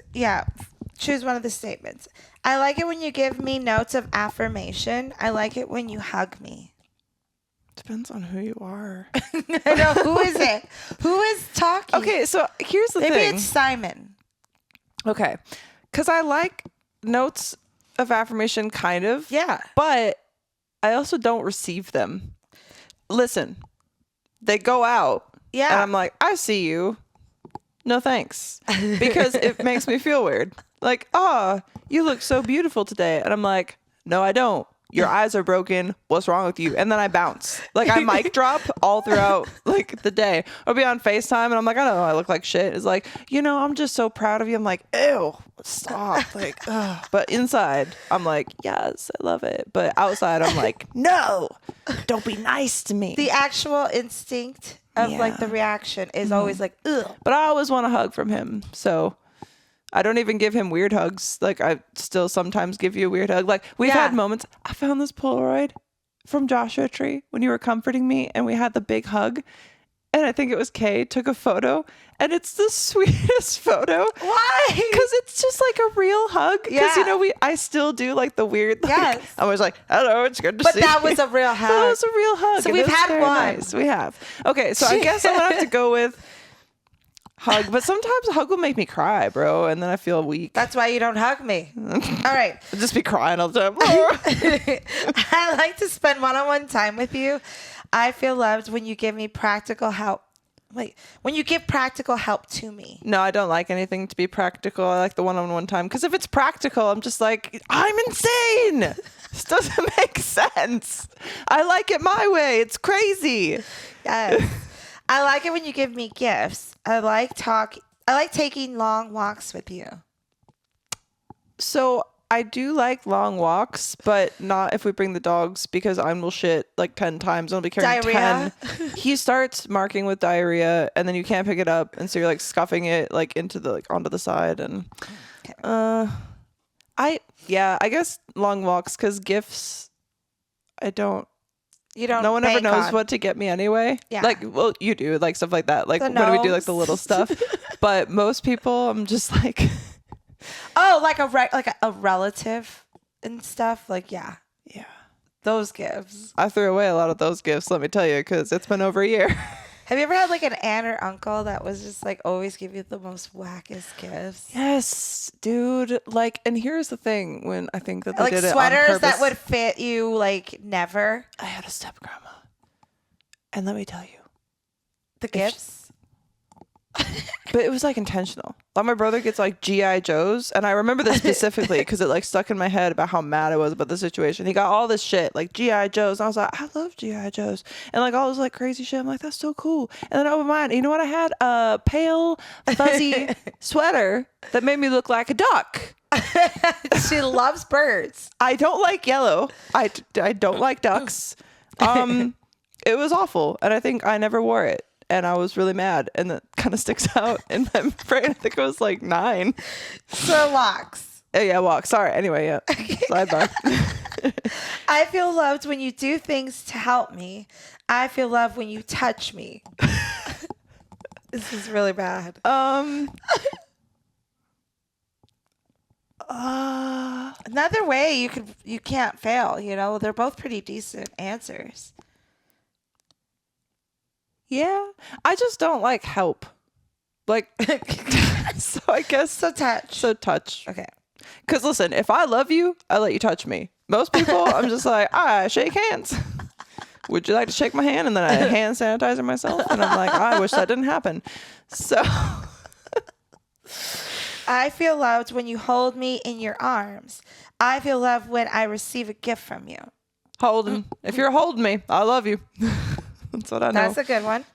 one of the statements. I like it when you give me notes of affirmation. I like it when you hug me. Depends on who you are. I know. Who is it? Who is talking? Okay, so here's the thing. Maybe it's Simon. Okay. Because I like notes of affirmation, kind of. Yeah. But I also don't receive them. Listen, they go out. Yeah. And I'm like, I see you. No thanks. Because it makes me feel weird. Like, oh, you look so beautiful today. And I'm like, no, I don't. Your eyes are broken. What's wrong with you? And then I bounce. Like I mic drop all throughout like the day. I'll be on FaceTime and I'm like, I don't know, I look like shit. It's like, I'm just so proud of you. I'm like, ew, stop. Like, ugh. But inside, I'm like, yes, I love it. But outside, I'm like, no, don't be nice to me. The actual instinct of like the reaction is always like, ugh. But I always want a hug from him. So I don't even give him weird hugs. Like I still sometimes give you a weird hug. Like we've had moments. I found this Polaroid from Joshua Tree when you were comforting me and we had the big hug. And I think it was Kay took a photo and it's the sweetest photo. Why? Because it's just like a real hug. Because, I still do like the weird, like, I was like, hello, it's good to see you. But that was a real hug. That was a real hug. So we've had one. Nice. We have. Okay, so I guess I'm going to have to go with hug. But sometimes a hug will make me cry, bro. And then I feel weak. That's why you don't hug me. All right. I'll just be crying all the time. I like to spend one-on-one time with you. I feel loved when you give me practical help. When you give practical help to me. No, I don't like anything to be practical. I like the one-on-one time. Because if it's practical, I'm just like, I'm insane. This doesn't make sense. I like it my way. It's crazy. Yes. I like it when you give me gifts. I like taking long walks with you. So I do like long walks, but not if we bring the dogs because I will shit like 10 times. I'll be carrying Diarrhea? 10. He starts marking with diarrhea and then you can't pick it up. And so you're like scuffing it like into the, like onto the side. And I guess long walks because gifts, no one ever knows what to get me anyway. Yeah. Like, well, you do like stuff like that. Like the when we do like gnomes. the little stuff, but most people I'm just like, oh, like a relative and stuff. Like, yeah. Those gifts. I threw away a lot of those gifts, let me tell you, because it's been over a year. Have you ever had like an aunt or uncle that was just like always give you the most wackest gifts? Yes, dude. Like, and here's the thing: when I think that they Like did it on sweaters purpose, that would fit you like never. I had a step grandma, and let me tell you, The gifts. but it was like intentional. Like my brother gets like GI Joes, and I remember this specifically because it like stuck in my head about how mad I was about the situation. He got all this shit like GI Joes, and I was like, I love GI Joes, and like all this like crazy shit. I'm like, that's so cool. And then I opened mine. You know what? I had a pale fuzzy sweater that made me look like a duck. She loves birds. I don't like yellow. I don't like ducks. It was awful, and I think I never wore it. And I was really mad, and that kind of sticks out in my brain. I think I was like 9. So walks. Oh, yeah, walk. Sorry. Anyway, yeah. Sidebar. I feel loved when you do things to help me. I feel loved when you touch me. This is really bad. Another way you can't fail. They're both pretty decent answers. Yeah, I just don't like help. Like, so I guess So touch. So touch. Okay. Because listen, if I love you, I let you touch me. Most people, I'm just like, shake hands. Would you like to shake my hand? And then I hand sanitizer myself, and I'm like, I wish that didn't happen. So, I feel loved when you hold me in your arms. I feel loved when I receive a gift from you. holding. If you're holding me, I love you. That's what I know. That's a good one.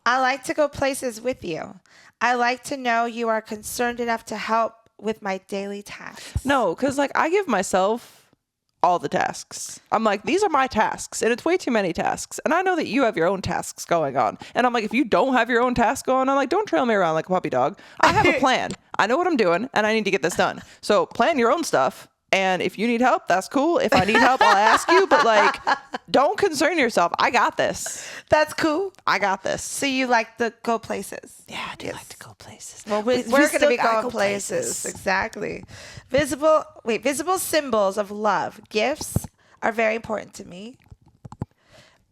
I like to go places with you. I like to know you are concerned enough to help with my daily tasks. No, because like I give myself all the tasks. I'm like, these are my tasks, and it's way too many tasks. And I know that you have your own tasks going on. And I'm like, if you don't have your own tasks going on, like, don't trail me around like a puppy dog. I have a plan. I know what I'm doing, and I need to get this done. So plan your own stuff. And if you need help, that's cool. If I need help, I'll ask you. But like, don't concern yourself. I got this. That's cool. I got this. So you like to go places? Yeah, I do like to go places. Well, we're going to be going places. Exactly. Visible symbols of love. Gifts are very important to me.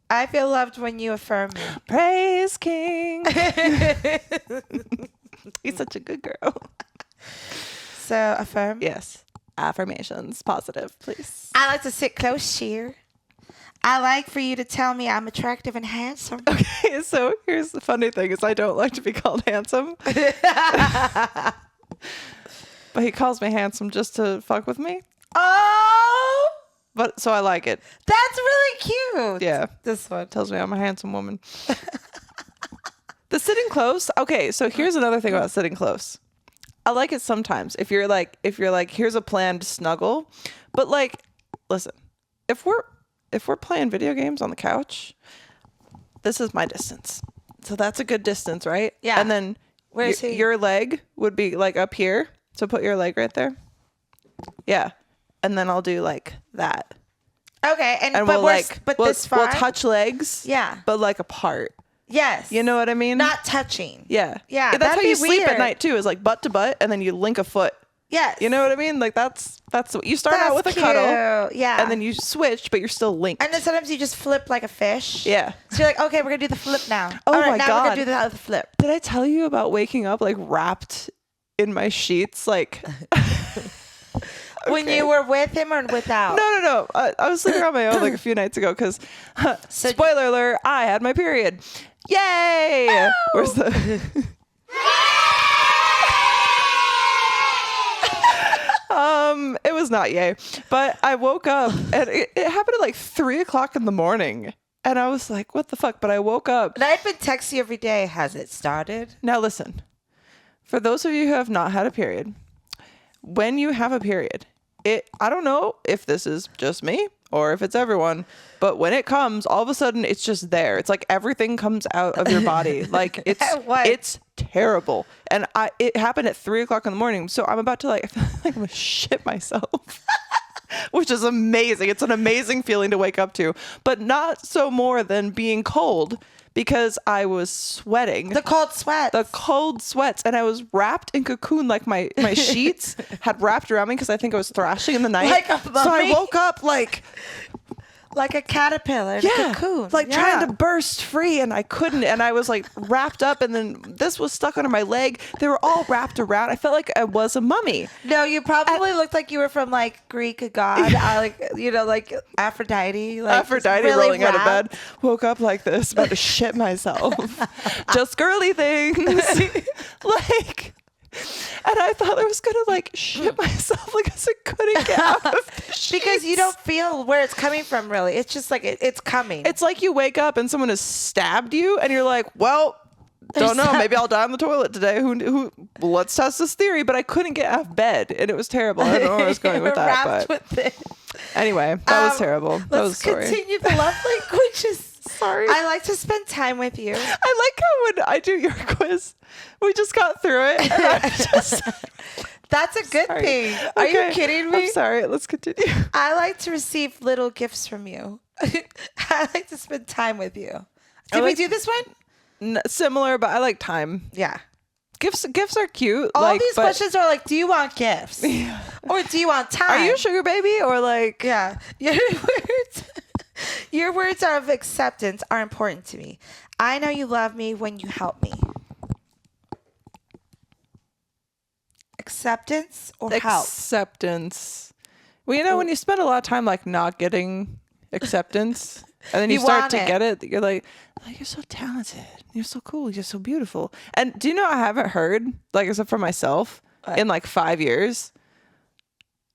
I feel loved when you affirm me. Praise King. He's such a good girl. So affirm. Yes. Affirmations. Positive, please. I like to sit close here. I like for you to tell me I'm attractive and handsome. Okay, so here's the funny thing is I don't like to be called handsome. But he calls me handsome just to fuck with me. Oh! But so I like it. That's really cute. Yeah. This one Tells me I'm a handsome woman. The sitting close. Okay, so here's another thing about sitting close. I like it sometimes if you're like here's a planned snuggle, but like listen, if we're playing video games on the couch, this is my distance. So that's a good distance, right? Yeah. And then Where's he? Your leg would be like up here. So put your leg right there. Yeah. And then I'll do like that. Okay, and And but we'll this far. we'll touch legs. Yeah. But like apart. Yes. You know what I mean? Not touching. Yeah. Yeah, That's that'd how be you sleep at weird. night too, is like butt to butt and then you link a foot. Yes. You know what I mean? Like that's what you start out with That's a cuddle. cute. Yeah. And then you switch, but you're still linked. And then sometimes you just flip like a fish. Yeah. So you're like, okay, we're gonna do the flip now. Oh All right, my now God. we're gonna do the other flip. Did I tell you about waking up like wrapped in my sheets? Like When you were with him or without? No. I was sleeping on my own like a few nights ago because, spoiler alert, I had my period. Yay! Oh! Where's the... It was not yay, but I woke up and it happened at like 3:00 in the morning. And I was like, what the fuck? But I woke up. And I've been texting you every day. Has it started? Now listen, for those of you who have not had a period, when you have a period, I don't know if this is just me or if it's everyone, but when it comes, all of a sudden it's just there. It's like everything comes out of your body. Like it's terrible. And it happened at 3:00 in the morning. So I'm about to I feel like I'm gonna shit myself. Which is amazing. It's an amazing feeling to wake up to, but not so more than being cold because I was sweating. The cold sweats. The cold sweats. And I was wrapped in cocoon, like my sheets had wrapped around me because I think I was thrashing in the night. Like a so I mummy? woke up like a caterpillar in a cocoon. like trying to burst free, and I couldn't. And I was like wrapped up, and then this was stuck under my leg. They were all wrapped around. I felt like I was a mummy. No, you probably looked like you were from like Greek god, like Aphrodite. Like Aphrodite really rolling out of wrapped. bed. Woke up like this, about to shit myself. Just girly things. And I thought I was gonna like shit myself because I couldn't get out of the sheets. Because you don't feel where it's coming from, really. It's just like it's coming. It's like you wake up and someone has stabbed you, and you're like, well, don't know. Maybe I'll die on the toilet today. Who? Let's test this theory. But I couldn't get out of bed, and it was terrible. I don't know where I was going with that. Wrapped But with it. anyway, that was terrible. That was Let's sorry. continue the love languages. Sorry. I like to spend time with you. I like how when I do your quiz, we just got through it. And I just, That's a good sorry. thing. Are you Okay, kidding me? I'm sorry. Let's continue. I like to receive little gifts from you. I like to spend time with you. Did we do this one? Similar, but I like time. Yeah. Gifts are cute. All like, these but questions are like, do you want gifts? Or do you want time? Are you a sugar baby or like? Yeah. Your words of acceptance are important to me. I know you love me when you help me. Acceptance or help? Acceptance. Well, you know, when you spend a lot of time like not getting acceptance, and then you You start want to it. get it, you're like, oh, you're so talented. You're so cool. You're so beautiful. And do you know I haven't heard, like, except for myself, What? in like 5 years,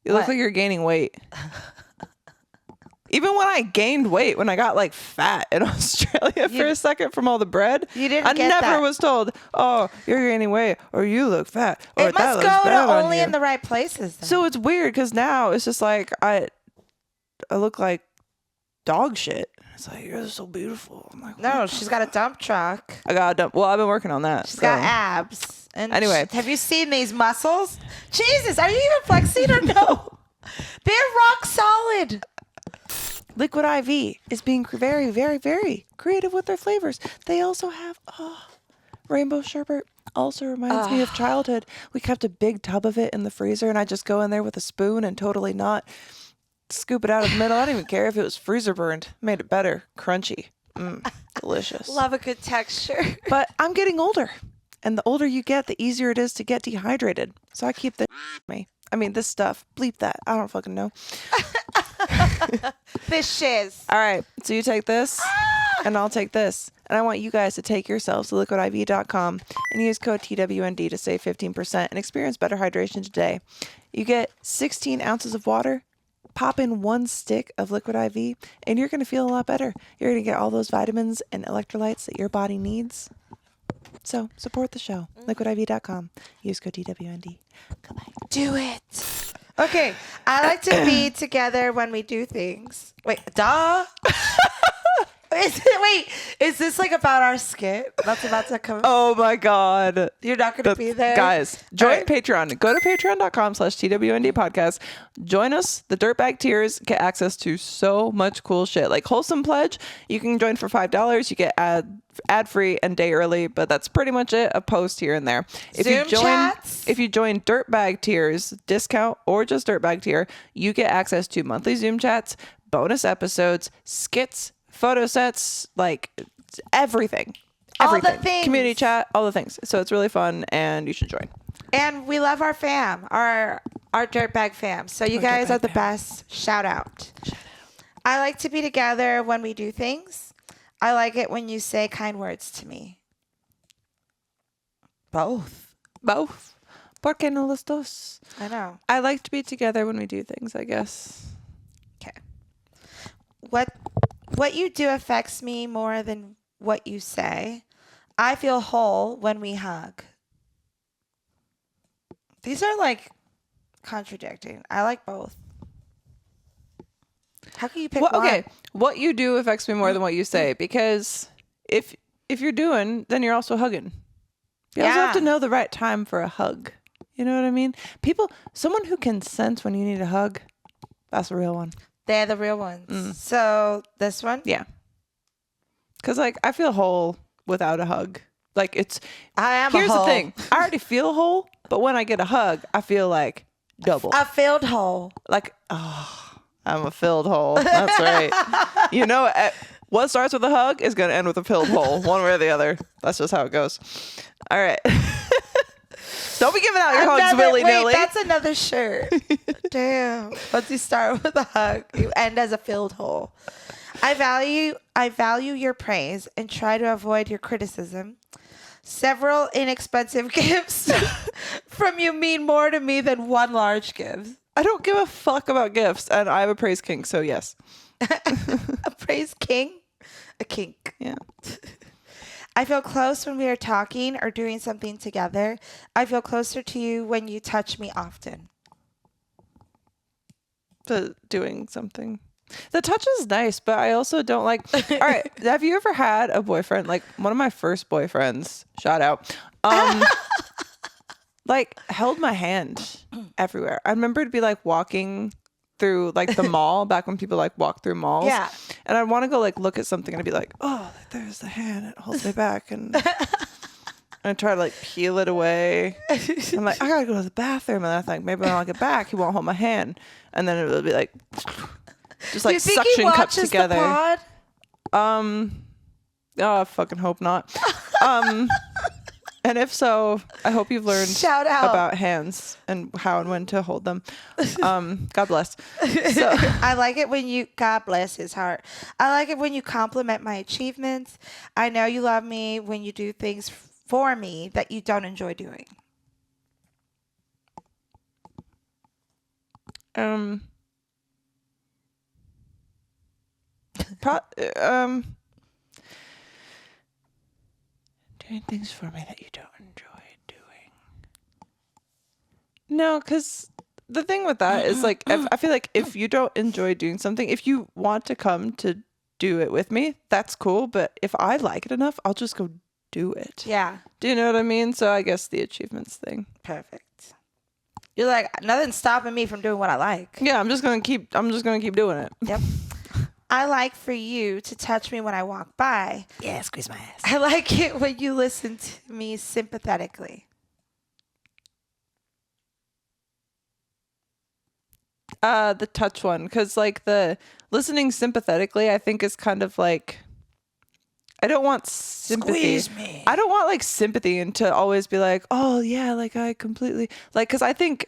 you look What? like you're gaining weight. Even when I gained weight, when I got like fat in Australia for a second from all the bread, You didn't I get never that. was told, "Oh, you're gaining weight," or "You look fat," or It "That must looks go bad to on only you." in the right places. Then. So it's weird because now it's just like I look like dog shit. It's like, you're so beautiful. I'm like, no, what? she's got a dump truck. I got dumb. Well, I've been working on that. She's got abs. And Anyway. have you seen these muscles? Jesus, are you even flexing or no? They're rock solid. Liquid IV is being very, very, very creative with their flavors. They also have rainbow sherbet. Also reminds me of childhood. We kept a big tub of it in the freezer, and I just go in there with a spoon and totally not scoop it out of the middle. I didn't even care if it was freezer burned. Made it better, crunchy, delicious. Love a good texture. But I'm getting older, and the older you get, the easier it is to get dehydrated. So I keep this me. I mean, this stuff. Bleep that. I don't fucking know. This shiz. All right. So you take this, and I'll take this. And I want you guys to take yourselves to liquidiv.com and use code TWND to save 15% and experience better hydration today. You get 16 ounces of water pop in 1 stick of Liquid IV and you're going to feel a lot better. You're going to get all those vitamins and electrolytes that your body needs. So support the show. liquidiv.com. Use code TWND. Goodbye. Do it. Okay. I like to be together when we do things. Wait, duh. Is this like about our skit that's about to come? Oh my God. You're not going to be there? Guys, join Patreon. Go to patreon.com/TWND podcast. Join us. The Dirtbag Tiers get access to so much cool shit. Like Wholesome Pledge, you can join for $5. You get ad-free and day early, but that's pretty much it. A post here and there. If you join Dirtbag Tiers discount or just Dirtbag Tier, you get access to monthly Zoom chats, bonus episodes, skits, photo sets, like everything. All the things. Community chat, all the things. So it's really fun and you should join. And we love our fam, our Dirtbag fam. So you guys are the best. Shout out. I like to be together when we do things. I like it when you say kind words to me. Both. ¿Por qué no los dos? I know. I like to be together when we do things, I guess. Okay. What you do affects me more than what you say. I feel whole when we hug. These are like contradicting. I like both. How can you pick one? Okay, what you do affects me more than what you say, because if you're doing, then you're also hugging. You also have to know the right time for a hug. You know what I mean? Someone who can sense when you need a hug, that's a real one. They're the real ones. So this one? Yeah. Because like I feel whole without a hug. Like here's the thing. I already feel whole, but when I get a hug, I feel like double. A filled hole. Like, I'm a filled hole. That's right. You know, what starts with a hug is going to end with a filled hole, one way or the other. That's just how it goes. All right. Don't be giving out your hugs willy-nilly. Wait, that's another shirt. Damn. Once you start with a hug, you end as a filled hole. I value your praise and try to avoid your criticism. Several inexpensive gifts from you mean more to me than one large gift. I don't give a fuck about gifts, and I have a praise kink, so yes. A praise king? A kink. Yeah. I feel close when we are talking or doing something together. I feel closer to you when you touch me often. Doing something. The touch is nice, but I also don't like... All right, have you ever had a boyfriend, like one of my first boyfriends, shout out, like held my hand everywhere. I remember to be like walking through like the mall back when people like walk through malls. Yeah. And I'd want to go like look at something and I'd be like, oh, there's the hand. It holds me back. And I try to like peel it away. I'm like, I gotta go to the bathroom. And I think maybe when I get back, he won't hold my hand. And then it would be like, just like suction cups together. The pod? Oh, I fucking hope not. And if so, I hope you've learned Shout out. about hands and how and when to hold them. God bless. So. I like it when you, God bless his heart. I like it when you compliment my achievements. I know you love me when you do things for me that you don't enjoy doing. Doing things for me that you don't enjoy doing. No, because the thing with that is like, I feel like if you don't enjoy doing something, if you want to come to do it with me, that's cool. But if I like it enough, I'll just go do it. Yeah. Do you know what I mean? So I guess the achievements thing. Perfect. You're like, nothing's stopping me from doing what I like. Yeah, I'm just gonna keep doing it. Yep. I like for you to touch me when I walk by. Yeah, squeeze my ass. I like it when you listen to me sympathetically. The touch one, because like the listening sympathetically, I think is kind of like, I don't want sympathy. Squeeze me. I don't want like sympathy and to always be like, oh yeah, like I completely like, because I think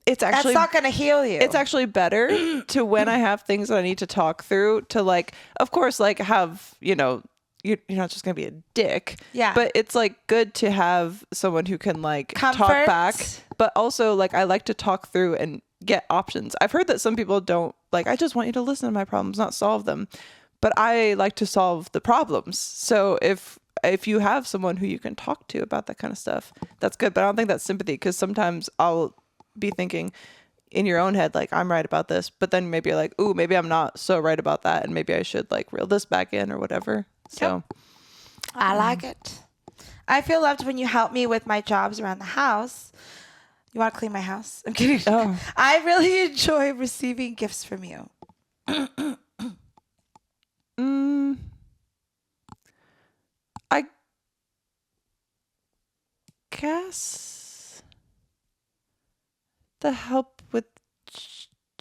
it's actually that's not going to heal you. It's actually better to when I have things that I need to talk through to like, of course, like have, you know, you're not just going to be a dick. Yeah. But it's like good to have someone who can like Comfort. talk back. But also like I like to talk through and get options. I've heard that some people don't like, I just want you to listen to my problems, not solve them. But I like to solve the problems. So if you have someone who you can talk to about that kind of stuff, that's good. But I don't think that's sympathy, because sometimes I'll be thinking in your own head, like, I'm right about this, but then maybe you're like, ooh, maybe I'm not so right about that, and maybe I should like reel this back in or whatever. So I like it. I feel loved when you help me with my jobs around the house. You want to clean my house? I'm kidding. Oh. I really enjoy receiving gifts from you. I guess the help with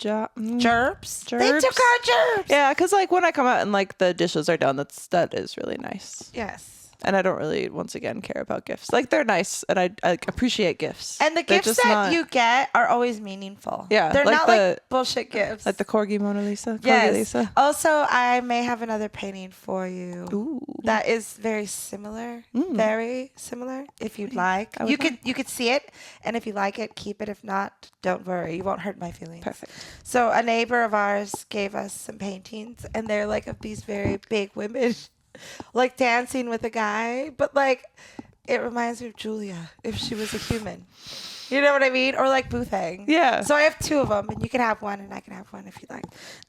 Gerbs? They took our gerbs. Yeah, because like when I come out and like the dishes are done, that is really nice. Yes. And I don't really, once again, care about gifts. Like, they're nice, and I appreciate gifts. And the gifts that you get are always meaningful. Yeah. They're not like bullshit gifts. Like the Corgi Mona Lisa. Yes. Lisa. Also, I may have another painting for you. Ooh. That is very similar. Very similar. If you'd like. You could see it. And if you like it, keep it. If not, don't worry. You won't hurt my feelings. Perfect. So a neighbor of ours gave us some paintings. And they're like of these very big women. Like dancing with a guy, but like it reminds me of Julia if she was a human. You know what I mean? Or like Boothang. Yeah. So I have two of them, and you can have one, and I can have one if you like.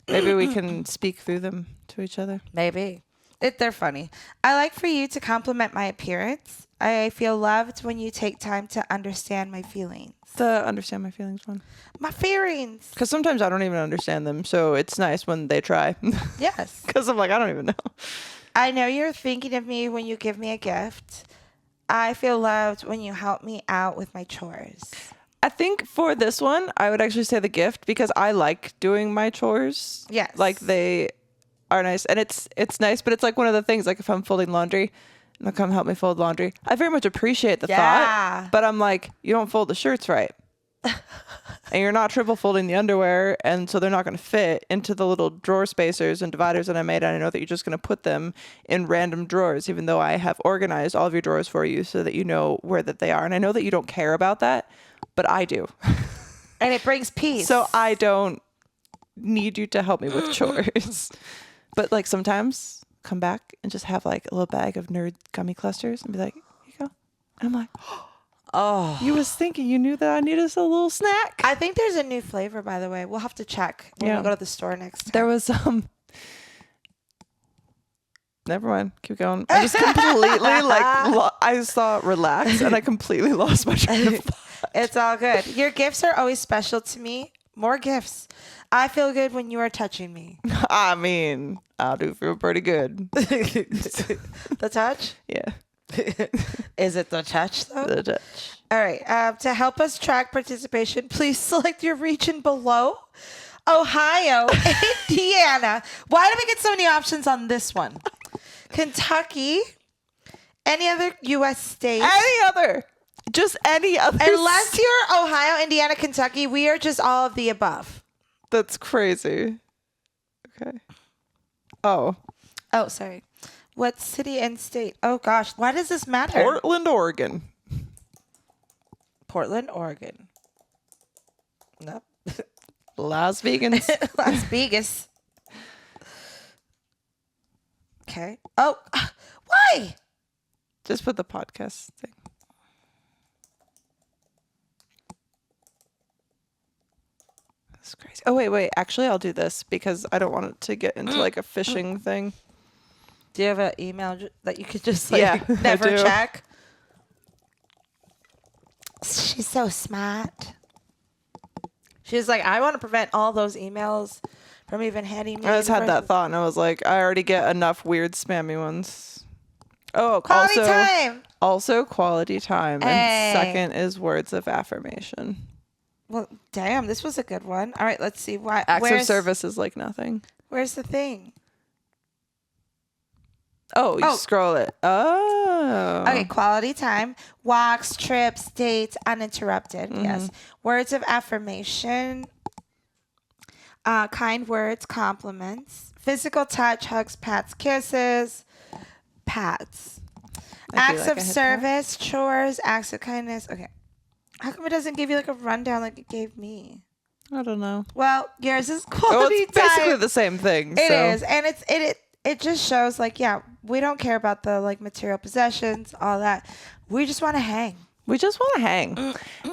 Maybe we can speak through them to each other. Maybe. They're funny. I like for you to compliment my appearance. I feel loved when you take time to understand my feelings. The understand my feelings one. My feelings. Because sometimes I don't even understand them, so it's nice when they try. Yes. Because I'm like, I don't even know. I know you're thinking of me when you give me a gift. I feel loved when you help me out with my chores. I think for this one, I would actually say the gift, because I like doing my chores. Yes. Like, they are nice. And it's nice, but it's like one of the things, like if I'm folding laundry, and they'll come help me fold laundry, I very much appreciate the thought. But I'm like, you don't fold the shirts right. And you're not triple folding the underwear, and so they're not going to fit into the little drawer spacers and dividers that I made. And I know that you're just going to put them in random drawers, even though I have organized all of your drawers for you so that you know where that they are. And I know that you don't care about that, but I do. And it brings peace. So I don't need you to help me with chores. But like sometimes come back and just have like a little bag of nerd gummy clusters and be like, here you go. And I'm like, oh, you was thinking you knew that I needed a little snack. I think there's a new flavor, by the way. We'll have to check when we go to the store next time. There was never mind. Keep going. I just completely I saw relax, and I completely lost my train of thought. It's all good. Your gifts are always special to me. More gifts. I feel good when you are touching me. I mean, I do feel pretty good. The touch? Yeah. Is it the touch, though? The touch. All right. To help us track participation, please select your region below. Ohio, Indiana. Why do we get so many options on this one? Kentucky. Any other U.S. state? Any other. Just any other. Unless you're Ohio, Indiana, Kentucky, we are just all of the above. That's crazy. Okay. Oh, sorry. What city and state? Oh, gosh. Why does this matter? Portland, Oregon. Portland, Oregon. Nope. Las Vegas. Las Vegas. Okay. Oh, why? Just put the podcast thing. That's crazy. Oh, wait. Actually, I'll do this because I don't want it to get into like a phishing thing. Do you have an email that you could just like never check? She's so smart. She's like, I want to prevent all those emails from even hitting me. I just had that thought, and I was like, I already get enough weird spammy ones. Oh, quality time. Also quality time. And second is words of affirmation. Well, damn, this was a good one. All right, let's see. Acts of service is like nothing. Where's the thing? Oh, you scroll it. Oh. Okay, quality time. Walks, trips, dates, uninterrupted. Mm-hmm. Yes. Words of affirmation. Kind words, compliments. Physical touch, hugs, pats, kisses. Pats. Acts of service, chores, acts of kindness. Okay. How come it doesn't give you like a rundown like it gave me? I don't know. Well, yours is quality it's time. basically the same thing. It is, and it just shows like, yeah, we don't care about the like material possessions, all that. We just want to hang. We just want to hang.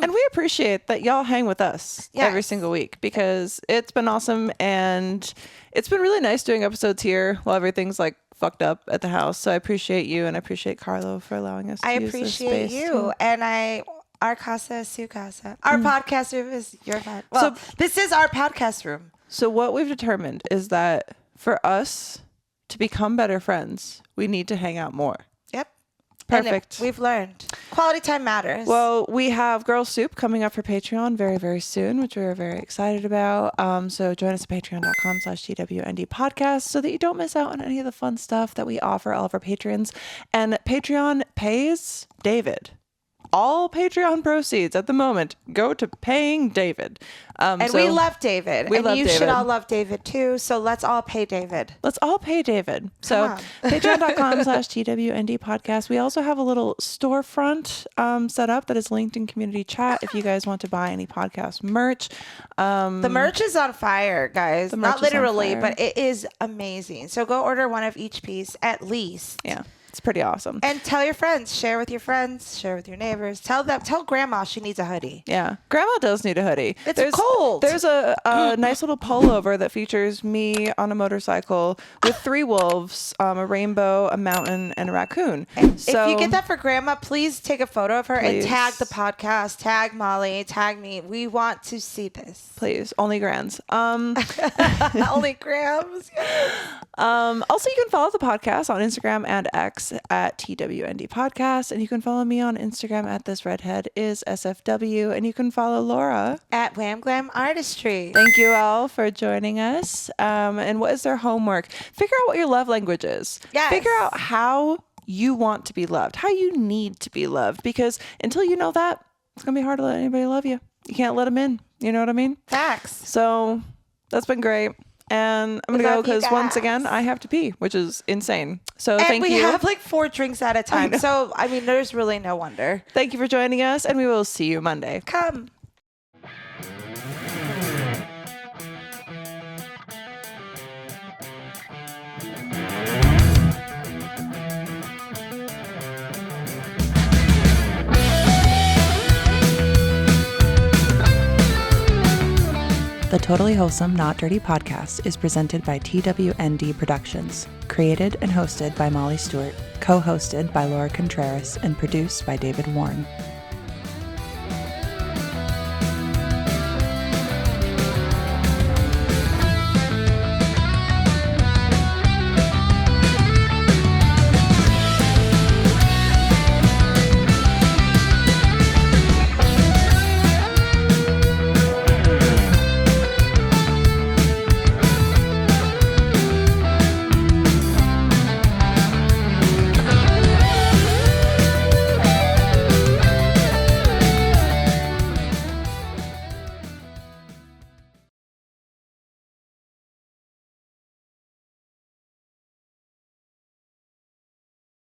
And we appreciate that y'all hang with us every single week because it's been awesome. And it's been really nice doing episodes here while everything's like fucked up at the house. So I appreciate you and I appreciate Carlo for allowing us to use this space. I appreciate you. Too. And our casa is su casa. Our podcast room is your podcast. Well, this is our podcast room. So what we've determined is that for us to become better friends, we need to hang out more. Yep. Perfect. We've learned. Quality time matters. Well, we have Girl Soup coming up for Patreon very, very soon, which we're very excited about. So join us at patreon.com/TWND podcast so that you don't miss out on any of the fun stuff that we offer all of our patrons. And Patreon pays David. All Patreon proceeds at the moment go to paying David. And we love David. You should all love David too. So let's all pay David. Let's all pay David. So patreon.com/TWND podcast. We also have a little storefront set up that is linked in community chat if you guys want to buy any podcast merch. The merch is on fire, guys. Not literally, but it is amazing. So go order one of each piece at least. Yeah. It's pretty awesome. And tell your friends. Share with your friends. Share with your neighbors. Tell grandma she needs a hoodie. Yeah. Grandma does need a hoodie. It's cold. There's a nice little pullover that features me on a motorcycle with 3 wolves, a rainbow, a mountain, and a raccoon. And so, if you get that for grandma, please take a photo of her and tag the podcast. Tag Molly. Tag me. We want to see this. Please. Only grands. Only grams. Yes. Also, you can follow the podcast on Instagram and X at TWND podcast, and you can follow me on Instagram at this redhead is SFW, and you can follow Laura at Wham Glam Artistry. Thank you all for joining us. And what is their homework? Figure out what your love language is. Yes. Figure out how you want to be loved, how you need to be loved, because until you know that, it's gonna be hard to let anybody love you. You can't let them in. You know what I mean? Facts. So that's been great. And I'm going to go because once again, I have to pee, which is insane. So thank you. And we have like 4 drinks at a time. So, I mean, there's really no wonder. Thank you for joining us, and we will see you Monday. Come. The Totally Wholesome Not Dirty podcast is presented by TWND Productions, created and hosted by Molly Stewart, co-hosted by Laura Contreras, and produced by David Warne.